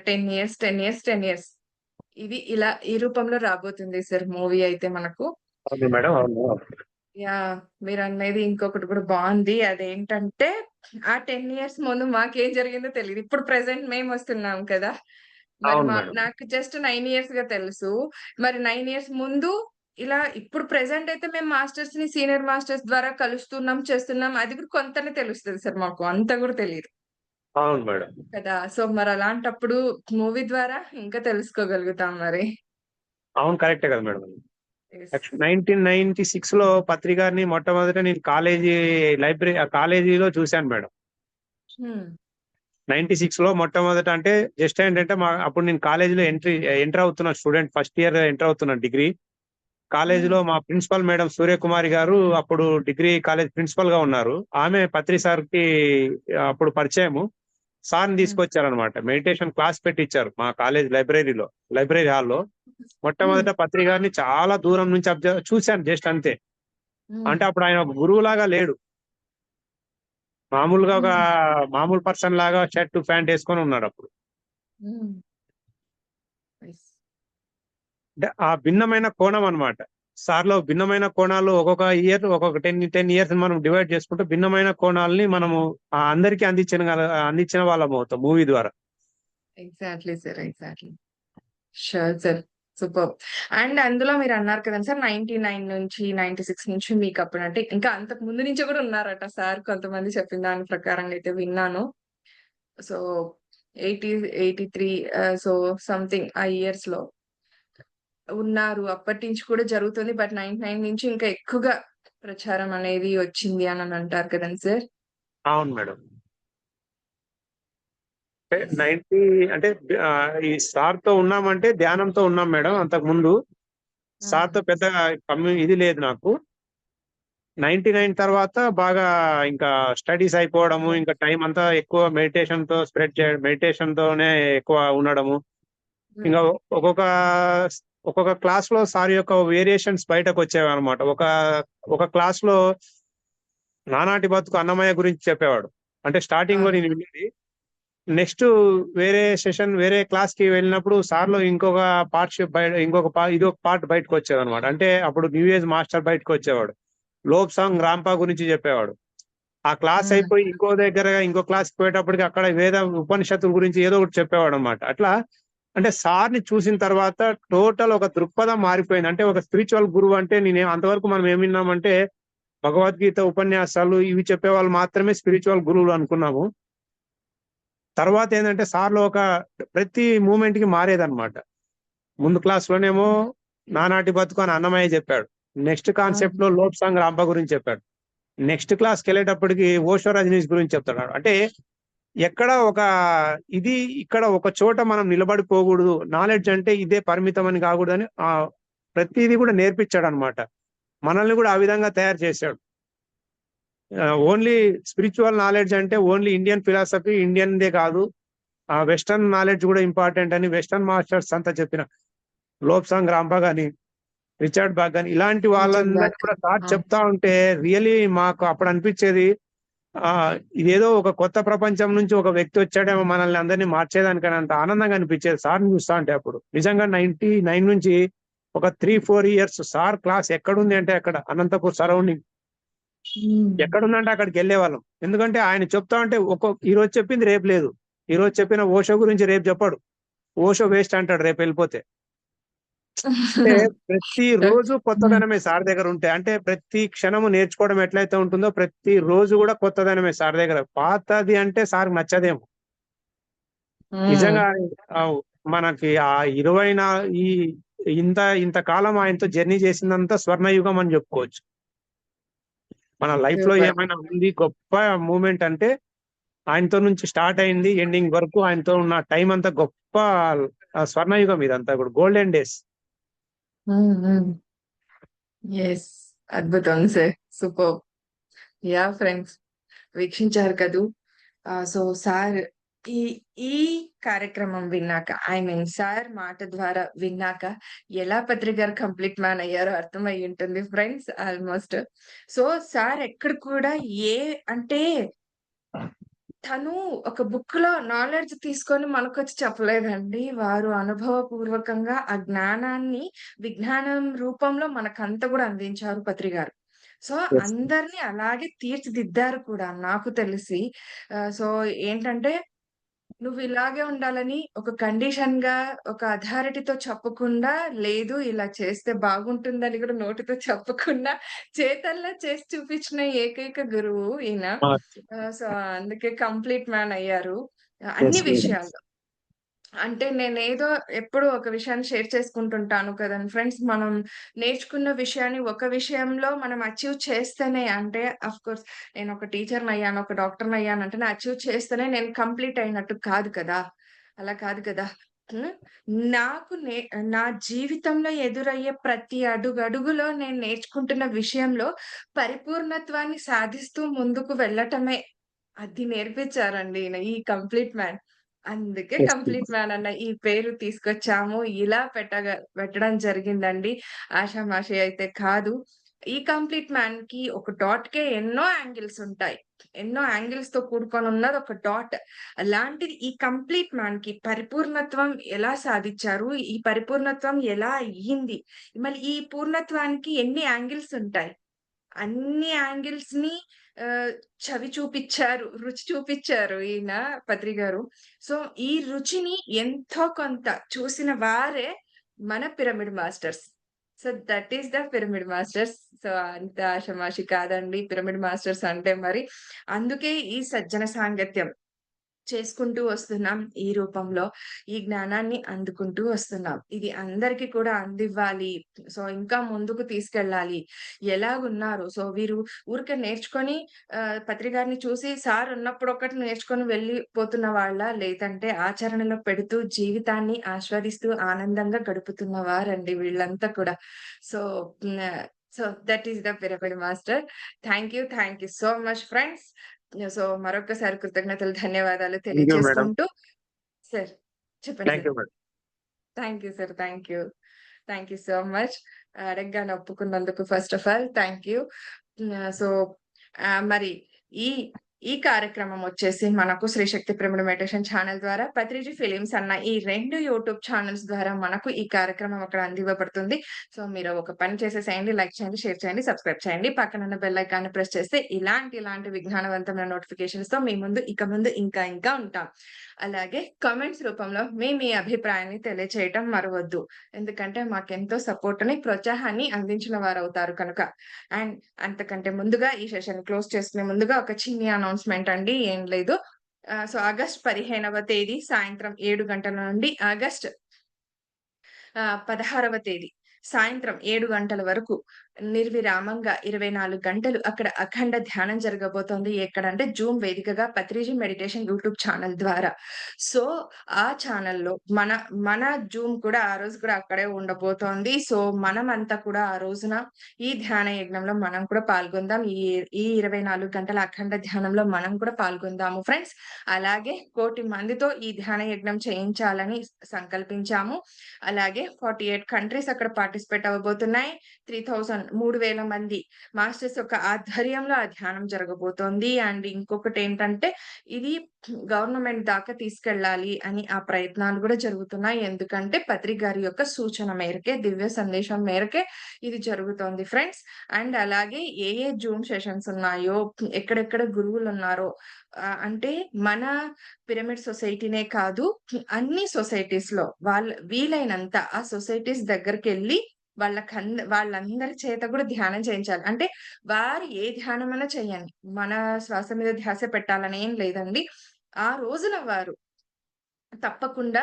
10 years 10 years 10 years ఇది ఇలా ఈ రూపంలో రాబోతుంది సార్ మూవీ అయితే మనకు. మేడం యా, మీరు అనేది ఇంకొకటి కూడా బాగుంది. అదేంటంటే ఆ 10 ఇయర్స్ ముందు మాకేం జరిగిందో తెలియదు. ఇప్పుడు ప్రెసెంట్ మేము వస్తున్నాం కదా. మరి నాకు జస్ట్ 9 ఇయర్స్ గా తెలుసు. మరి 9 ఇయర్స్ ముందు ఇలా ఇప్పుడు ప్రెసెంట్ అయితే మేము మాస్టర్స్ ని సీనియర్ మాస్టర్స్ ద్వారా కలుస్తున్నాం, చేస్తున్నాం. అది కూడా కొంతనే తెలుస్తుంది సార్, మాకు అంత కూడా తెలియదు. అవును మేడం కదా. సో మరి అలాంటప్పుడు మూవీ ద్వారా ఇంకా తెలుసుకోగలుగుతాం మరి. అవును, కరెక్టే కదా మేడం. 1996 లో పత్రి గారిని మొట్టమొదట నేను కాలేజీలో చూశాను మేడం. 96 లో మొట్టమొదట అంటే జస్ట్ ఏంటంటే అప్పుడు నేను కాలేజీలో ఎంటర్ అవుతున్నా, స్టూడెంట్ ఫస్ట్ ఇయర్ ఎంటర్ అవుతున్నా డిగ్రీ కాలేజీలో. మా ప్రిన్సిపల్ మేడం సూర్యకుమారి గారు అప్పుడు డిగ్రీ కాలేజ్ ప్రిన్సిపల్ గా ఉన్నారు. ఆమె పత్రి సార్ కి అప్పుడు పరిచయము. సార్ని తీసుకొచ్చారనమాట. మెడిటేషన్ క్లాస్ పెట్టించారు మా కాలేజ్ లైబ్రరీ హాల్లో. మొట్టమొదట పత్రి గారిని చాలా దూరం నుంచి చూశాను, జస్ట్ అంతే. అంటే అప్పుడు ఆయన ఒక గురువు లాగా లేడు, మామూలుగా ఒక మామూలు పర్సన్ లాగా షర్ట్ ప్యాంట్ వేసుకొని ఉన్నాడు అప్పుడు. అంటే ఆ భిన్నమైన కోణం అనమాట. సార్లో భిన్నమైన కోణాలు ఒక్కొక్క ఇయర్ ఒక్కొక్క 10 ఇయర్స్ మనం డివైడ్ చేసుకుంటూ భిన్నమైన కోణాలని మనము అందరికీ అందించిన వాళ్ళం అవుతాం మూవీ ద్వారా. Exactly sir, exactly. Sure sir, super. And అందులో మీరు అన్నారు కదండి సార్ 99 నుంచి 96 నుంచి మీకు అప్పుడు అంటే ఇంకా అంతకు ముందు నుంచి కూడా ఉన్నారట సార్, కొంతమంది చెప్పిన దాని ప్రకారంగా అయితే విన్నాను. సో 80, 83 సో సంథింగ్ ఆ ఇయర్స్ లో ఉన్నారు. అప్పటి నుంచి కూడా జరుగుతుంది. బట్ 99 నుంచి ఇంకా ఎక్కువగా ప్రచారం అనేది వచ్చింది అని అంటారు కదండి సార్. అవును మేడం. 90 అంటే ఈ సార్ తో ఉన్నామంటే ధ్యానంతో ఉన్నాం మేడం. అంతకు ముందు సార్ తో పెద్ద ఇది లేదు నాకు. 99 తర్వాత బాగా ఇంకా స్టడీస్ అయిపోవడము, ఇంకా టైం అంతా ఎక్కువ మెడిటేషన్ తోనే ఎక్కువ ఉండడము. ఇంకా ఒక్కొక్క క్లాస్ లో సార్ యొక్క వేరియేషన్స్ బయటకు వచ్చేవి అనమాట. ఒక క్లాస్ లో నానాటి బతుకు అన్నమయ్య గురించి చెప్పేవాడు. అంటే స్టార్టింగ్ లో నేను విన్నది. నెక్స్ట్ వేరే క్లాస్ కి వెళ్ళినప్పుడు సార్ లో ఇంకొక పార్ట్ బయటకు వచ్చేది అనమాట. అంటే అప్పుడు న్యూ ఏజ్ మాస్టర్ బయటకు వచ్చేవాడు. లోబ్సాంగ్ రాంపా గురించి చెప్పేవాడు. ఆ క్లాస్ అయిపోయి ఇంకో క్లాస్కి పోయేటప్పటికి అక్కడ వేద ఉపనిషత్తుల గురించి ఏదో ఒకటి చెప్పేవాడు అనమాట. అట్లా అంటే సార్ని చూసిన తర్వాత టోటల్ ఒక దృక్పథం మారిపోయింది. అంటే ఒక స్పిరిచువల్ గురువు అంటే అంతవరకు మనం ఏం విన్నామంటే భగవద్గీత ఉపన్యాసాలు ఇవి చెప్పేవాళ్ళు మాత్రమే స్పిరిచువల్ గురువులు అనుకున్నాము. తర్వాత ఏంటంటే సార్లో ఒక ప్రతి మూమెంట్ కి మారేదన్నమాట. ముందు క్లాస్ లోనేమో నానాటి బతుకు అని అన్నమయ్య చెప్పాడు. నెక్స్ట్ కాన్సెప్ట్ లో లోబ్సాంగ్ రాంప గురించి చెప్పాడు. నెక్స్ట్ క్లాస్కి వెళ్ళేటప్పటికి ఓషో రజనీష్ గురించి చెప్తాడు. అంటే ఇక్కడ ఒక చోట మనం నిలబడిపోకూడదు, నాలెడ్జ్ అంటే ఇదే పరిమితం అని కాకూడదు అని ప్రతిదీ కూడా నేర్పించాడు అనమాట. మనల్ని కూడా ఆ విధంగా తయారు చేశాడు. ఓన్లీ స్పిరిచువల్ నాలెడ్జ్ అంటే ఓన్లీ ఇండియన్ ఫిలాసఫీ ఇండియన్దే కాదు, వెస్టర్న్ నాలెడ్జ్ కూడా ఇంపార్టెంట్ అని వెస్టర్న్ మాస్టర్స్ అంతా చెప్పిన లోబ్సాంగ్ రాంపా గాని, రిచర్డ్ బాగ్ గాని ఇలాంటి వాళ్ళందరూ కూడా సార్ చెప్తా ఉంటే రియలీ మాకు అప్పుడు అనిపించేది ఇదేదో ఒక కొత్త ప్రపంచం నుంచి ఒక వ్యక్తి వచ్చాడేమో మనల్ని అందరినీ మార్చేదానికని అంత ఆనందంగా అనిపించేది సార్ని చూస్తా అంటే. అప్పుడు నిజంగా 99 నుంచి ఒక 3-4 ఇయర్స్ సార్ క్లాస్ ఎక్కడుంది అంటే అక్కడ అనంతపూర్ సరౌండింగ్ ఎక్కడుందంటే అక్కడికి వెళ్ళేవాళ్ళం. ఎందుకంటే ఆయన చెప్తా ఉంటే ఈ రోజు చెప్పింది రేపు లేదు, ఈ రోజు చెప్పిన ఓషో గురించి రేపు చెప్పాడు, ఓషో వేస్ట్ అంటాడు రేపు వెళ్ళిపోతే. అంటే ప్రతి రోజు కొత్తదనమే సార్ దగ్గర ఉంటే. అంటే ప్రతి క్షణము నేర్చుకోవడం ఎట్లయితే ఉంటుందో ప్రతి రోజు కూడా కొత్తదనమే సార్ దగ్గర. పాతది అంటే సార్ నచ్చదేమో నిజంగా. మనకి ఆ 24 ఇంత కాలం ఆయనతో జర్నీ చేసిందంతా స్వర్ణయుగం అని చెప్పుకోవచ్చు. మన లైఫ్ లో సూపర్. ఏమైనా ఉంది గొప్ప మూమెంట్ అంటే ఆయనతో నుంచి స్టార్ట్ అయింది ఎండింగ్ వరకు ఆయనతో ఉన్న టైం అంతా గొప్ప స్వర్ణయుగం. ఇదంతా కూడా గోల్డెన్ డేస్. ఎస్, అద్భుతం సార్, సూపర్. యా ఫ్రెండ్స్, వీక్షించారు కదూ. సో సార్ ఈ ఈ కార్యక్రమం విన్నాక, ఐ మీన్ సార్ మాట ద్వారా విన్నాక ఎలా పత్రి గారు కంప్లీట్ మ్యాన్ అయ్యారో అర్థమై ఉంటుంది ఫ్రెండ్స్ ఆల్మోస్ట్. సో సార్ ఎక్కడ కూడా అంటే తను ఒక బుక్ లో నాలెడ్జ్ తీసుకొని మనకొచ్చి చెప్పలేదండి. వారు అనుభవపూర్వకంగా ఆ జ్ఞానాన్ని విజ్ఞానం రూపంలో మనకంతా కూడా అందించారు పత్రి గారు. సో అందరిని అలాగే తీర్చిదిద్దారు కూడా నాకు తెలిసి. సో ఏంటంటే నువ్వు ఇలాగే ఉండాలని ఒక కండిషన్ గా, ఒక అథారిటీతో చెప్పకుండా, లేదు ఇలా చేస్తే బాగుంటుందని కూడా నోటితో చెప్పకుండా చేతల్లో చేసి చూపించిన ఏకైక గురువు ఈయన. సో అందుకే కంప్లీట్ మ్యాన్ అయ్యారు అన్ని విషయాల్లో. అంటే నేనేదో ఎప్పుడూ ఒక విషయాన్ని షేర్ చేసుకుంటుంటాను కదండీ ఫ్రెండ్స్. మనం నేర్చుకున్న విషయాన్ని ఒక విషయంలో మనం అచీవ్ చేస్తేనే, అంటే ఆఫ్‌కోర్స్ నేను ఒక టీచర్‌నయ్యాను, ఒక డాక్టర్‌నయ్యాను అంటే నేను అచీవ్ చేస్తేనే నేను కంప్లీట్ అయినట్టు కాదు కదా! అలా కాదు కదా! హ్మ్. నాకు నా జీవితంలో ఎదురయ్యే ప్రతి అడుగడుగులో నేను నేర్చుకుంటున్న విషయంలో పరిపూర్ణత్వాన్ని సాధిస్తూ ముందుకు వెళ్ళటమే. అది నేర్పించారండి ఈయన, ఈ కంప్లీట్ మ్యాన్. అందుకే కంప్లీట్ మ్యాన్ అన్న ఈ పేరు తీసుకొచ్చాము. ఇలా పెట్టడం జరిగిందండి. ఆషామాషి అయితే కాదు. ఈ కంప్లీట్ మ్యాన్‌కి ఒక డాట్‌కే ఎన్నో యాంగిల్స్ ఉంటాయి. ఎన్నో యాంగిల్స్‌తో కూడుకొని ఉన్నది ఒక డాట్. అలాంటిది ఈ కంప్లీట్ మ్యాన్‌కి పరిపూర్ణత్వం ఎలా సాధిచ్చారు? ఈ పరిపూర్ణత్వం ఎలా అయ్యింది? మళ్ళీ ఈ పూర్ణత్వానికి ఎన్ని యాంగిల్స్ ఉంటాయి? అన్ని యాంగిల్స్‌ని ఆహ్, చవి చూపిచ్చారు. రుచి చూపిచ్చారు ఈయన పత్రి గారు. సో, ఈ రుచిని ఎంతో కొంత చూసిన వారే మన pyramid masters. So, that is the pyramid masters. So, అంత ఆషామాషి కాదండి పిరమిడ్ మాస్టర్స్ అంటే మరి. అందుకే ఈ సజ్జన సాంగత్యం చేసుకుంటూ వస్తున్నాం. ఈ రూపంలో ఈ జ్ఞానాన్ని అందుకుంటూ వస్తున్నాం. ఇది అందరికి కూడా అందివ్వాలి. సో, ఇంకా ముందుకు తీసుకెళ్ళాలి. ఎలాగున్నారు? సో, వీరు ఊరికే నేర్చుకొని పత్రి గారిని చూసి సార్ ఉన్నప్పుడు ఒకటి నేర్చుకొని వెళ్ళిపోతున్న వాళ్ళా? లేదంటే ఆచరణలో పెడుతూ జీవితాన్ని ఆస్వాదిస్తూ ఆనందంగా గడుపుతున్న వారండి వీళ్ళంతా కూడా. So, so that is the pyramid master. Thank you so much friends. So, మరొక్కసారి కృతజ్ఞతలు, ధన్యవాదాలు థాంక్ యూ మేడం. తెలియజేసుకుంటూ సార్ చెప్పండి thank sir. You madam. Thank you sir. Thank you so much. అడగగానే ఒప్పుకున్నందుకు first of all thank you. So, మరి ఈ ఈ కార్యక్రమం వచ్చేసి మనకు Shri Shakti pyramid meditation channel ద్వారా, పత్రిజీ ఫిలిమ్స్ అన్న ఈ 2 యూట్యూబ్ ఛానెల్స్ ద్వారా మనకు ఈ కార్యక్రమం అక్కడ అందివ్వబడుతుంది. సో, మీరు ఒక పని చేసేసేయండి. లైక్ చేయండి, షేర్ చేయండి, సబ్స్క్రైబ్ చేయండి. పక్కనున్న బెల్ ఐకాన్‌ని ప్రెస్ చేస్తే ఇలాంటి విజ్ఞానవంతమైన నోటిఫికేషన్స్‌తో మీ ముందు ఇక ముందు ఇంకా ఉంటాం. అలాగే కామెంట్స్ రూపంలో మీ అభిప్రాయాన్ని తెలియచేయటం మరవొద్దు. ఎందుకంటే మాకెంతో సపోర్ట్‌ని, ప్రోత్సాహాన్ని అందించిన వారవుతారు కనుక. అండ్ అంతకంటే ముందుగా ఈ సెషన్ క్లోజ్ చేసుకునే ముందుగా ఒక చిన్ని అనౌన్స్‌మెంట్ అండి. ఏం లేదు. సో, ఆగస్ట్ 15వ తేదీ సాయంత్రం 7 గంటల నుండి ఆగస్ట్ 16వ తేదీ సాయంత్రం 7 గంటల వరకు నిర్విరామంగా 24 గంటలు అక్కడ అఖండ ధ్యానం జరగబోతోంది. ఎక్కడంటే జూమ్ వేదికగా పత్రిజీ మెడిటేషన్ యూట్యూబ్ ఛానెల్ ద్వారా. సో, ఆ ఛానెల్‌లో మన జూమ్ కూడా ఆ రోజు కూడా అక్కడే ఉండబోతోంది. సో, మనమంతా కూడా ఆ రోజున ఈ ధ్యాన యజ్ఞంలో మనం కూడా పాల్గొందాం. ఈ 24 గంటల అఖండ ధ్యానంలో మనం కూడా పాల్గొందాము ఫ్రెండ్స్. అలాగే 1,00,00,000 మందితో ఈ ధ్యాన యజ్ఞం చేయించాలని సంకల్పించాము. అలాగే 48 కంట్రీస్ అక్కడ పార్టిసిపేట్ అవ్వబోతున్నాయి. 3,000 3000 మంది మాస్టర్స్ యొక్క ఆధ్వర్యంలో ఆ ధ్యానం జరగబోతోంది. అండ్ ఇంకొకటేంటంటే ఇది గవర్నమెంట్ దాకా తీసుకెళ్ళాలి అని ఆ ప్రయత్నాలు గూడా జరుగుతున్నాయి. ఎందుకంటే పత్రి గారి యొక్క సూచన మేరకే, దివ్య సందేశం మేరకే ఇది జరుగుతోంది ఫ్రెండ్స్. అండ్ అలాగే ఏ జూమ్ సెషన్స్ ఉన్నాయో, ఎక్కడెక్కడ గురువులున్నారో అంటే మన పిరమిడ్ సొసైటీనే కాదు, అన్ని సొసైటీస్‌లో వీలైనంత ఆ సొసైటీస్ దగ్గరికెళ్ళి వాళ్ళందరి చేత కూడా ధ్యానం చేయించాలి. అంటే వారు ఏ ధ్యానమైనా చేయండి. మన శ్వాస మీద ధ్యాస పెట్టాలని ఏం లేదండి. ఆ రోజున వారు తప్పకుండా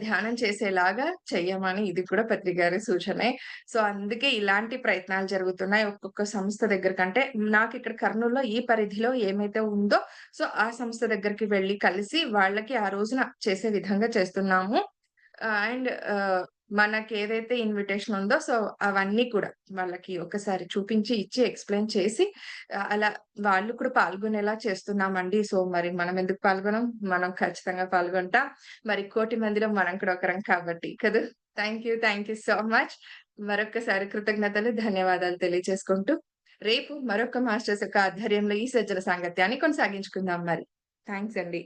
ధ్యానం చేసేలాగా చెయ్యమని ఇది కూడా పత్రి గారి సూచనే. సో, అందుకే ఇలాంటి ప్రయత్నాలు జరుగుతున్నాయి. ఒక్కొక్క సంస్థ దగ్గర కంటే నాకిక్కడ కర్నూలులో ఈ పరిధిలో ఏమైతే ఉందో, సో, ఆ సంస్థ దగ్గరికి వెళ్లి కలిసి వాళ్ళకి ఆ రోజున చేసే విధంగా చేస్తున్నాము. అండ్ మనకేదైతే ఇన్విటేషన్ ఉందో, సో, అవన్నీ కూడా వాళ్ళకి ఒకసారి చూపించి, ఇచ్చి, ఎక్స్‌ప్లెయిన్ చేసి అలా వాళ్ళు కూడా పాల్గొనేలా చేస్తున్నామండి. సో, మరి మనం ఎందుకు పాల్గొనం? మనం ఖచ్చితంగా పాల్గొంటాం. మరి కోటి మందిలో మనం కూడా ఒకరం కాబట్టి కదూ! Thank you so much. మరొక్కసారి కృతజ్ఞతలు, ధన్యవాదాలు తెలియజేసుకుంటూ, రేపు మరొక మాస్టర్స్ యొక్క ఆధ్వర్యంలో ఈ సజ్జల సాంగత్యాన్ని కొనసాగించుకుందాం మరి. థాంక్స్ అండి.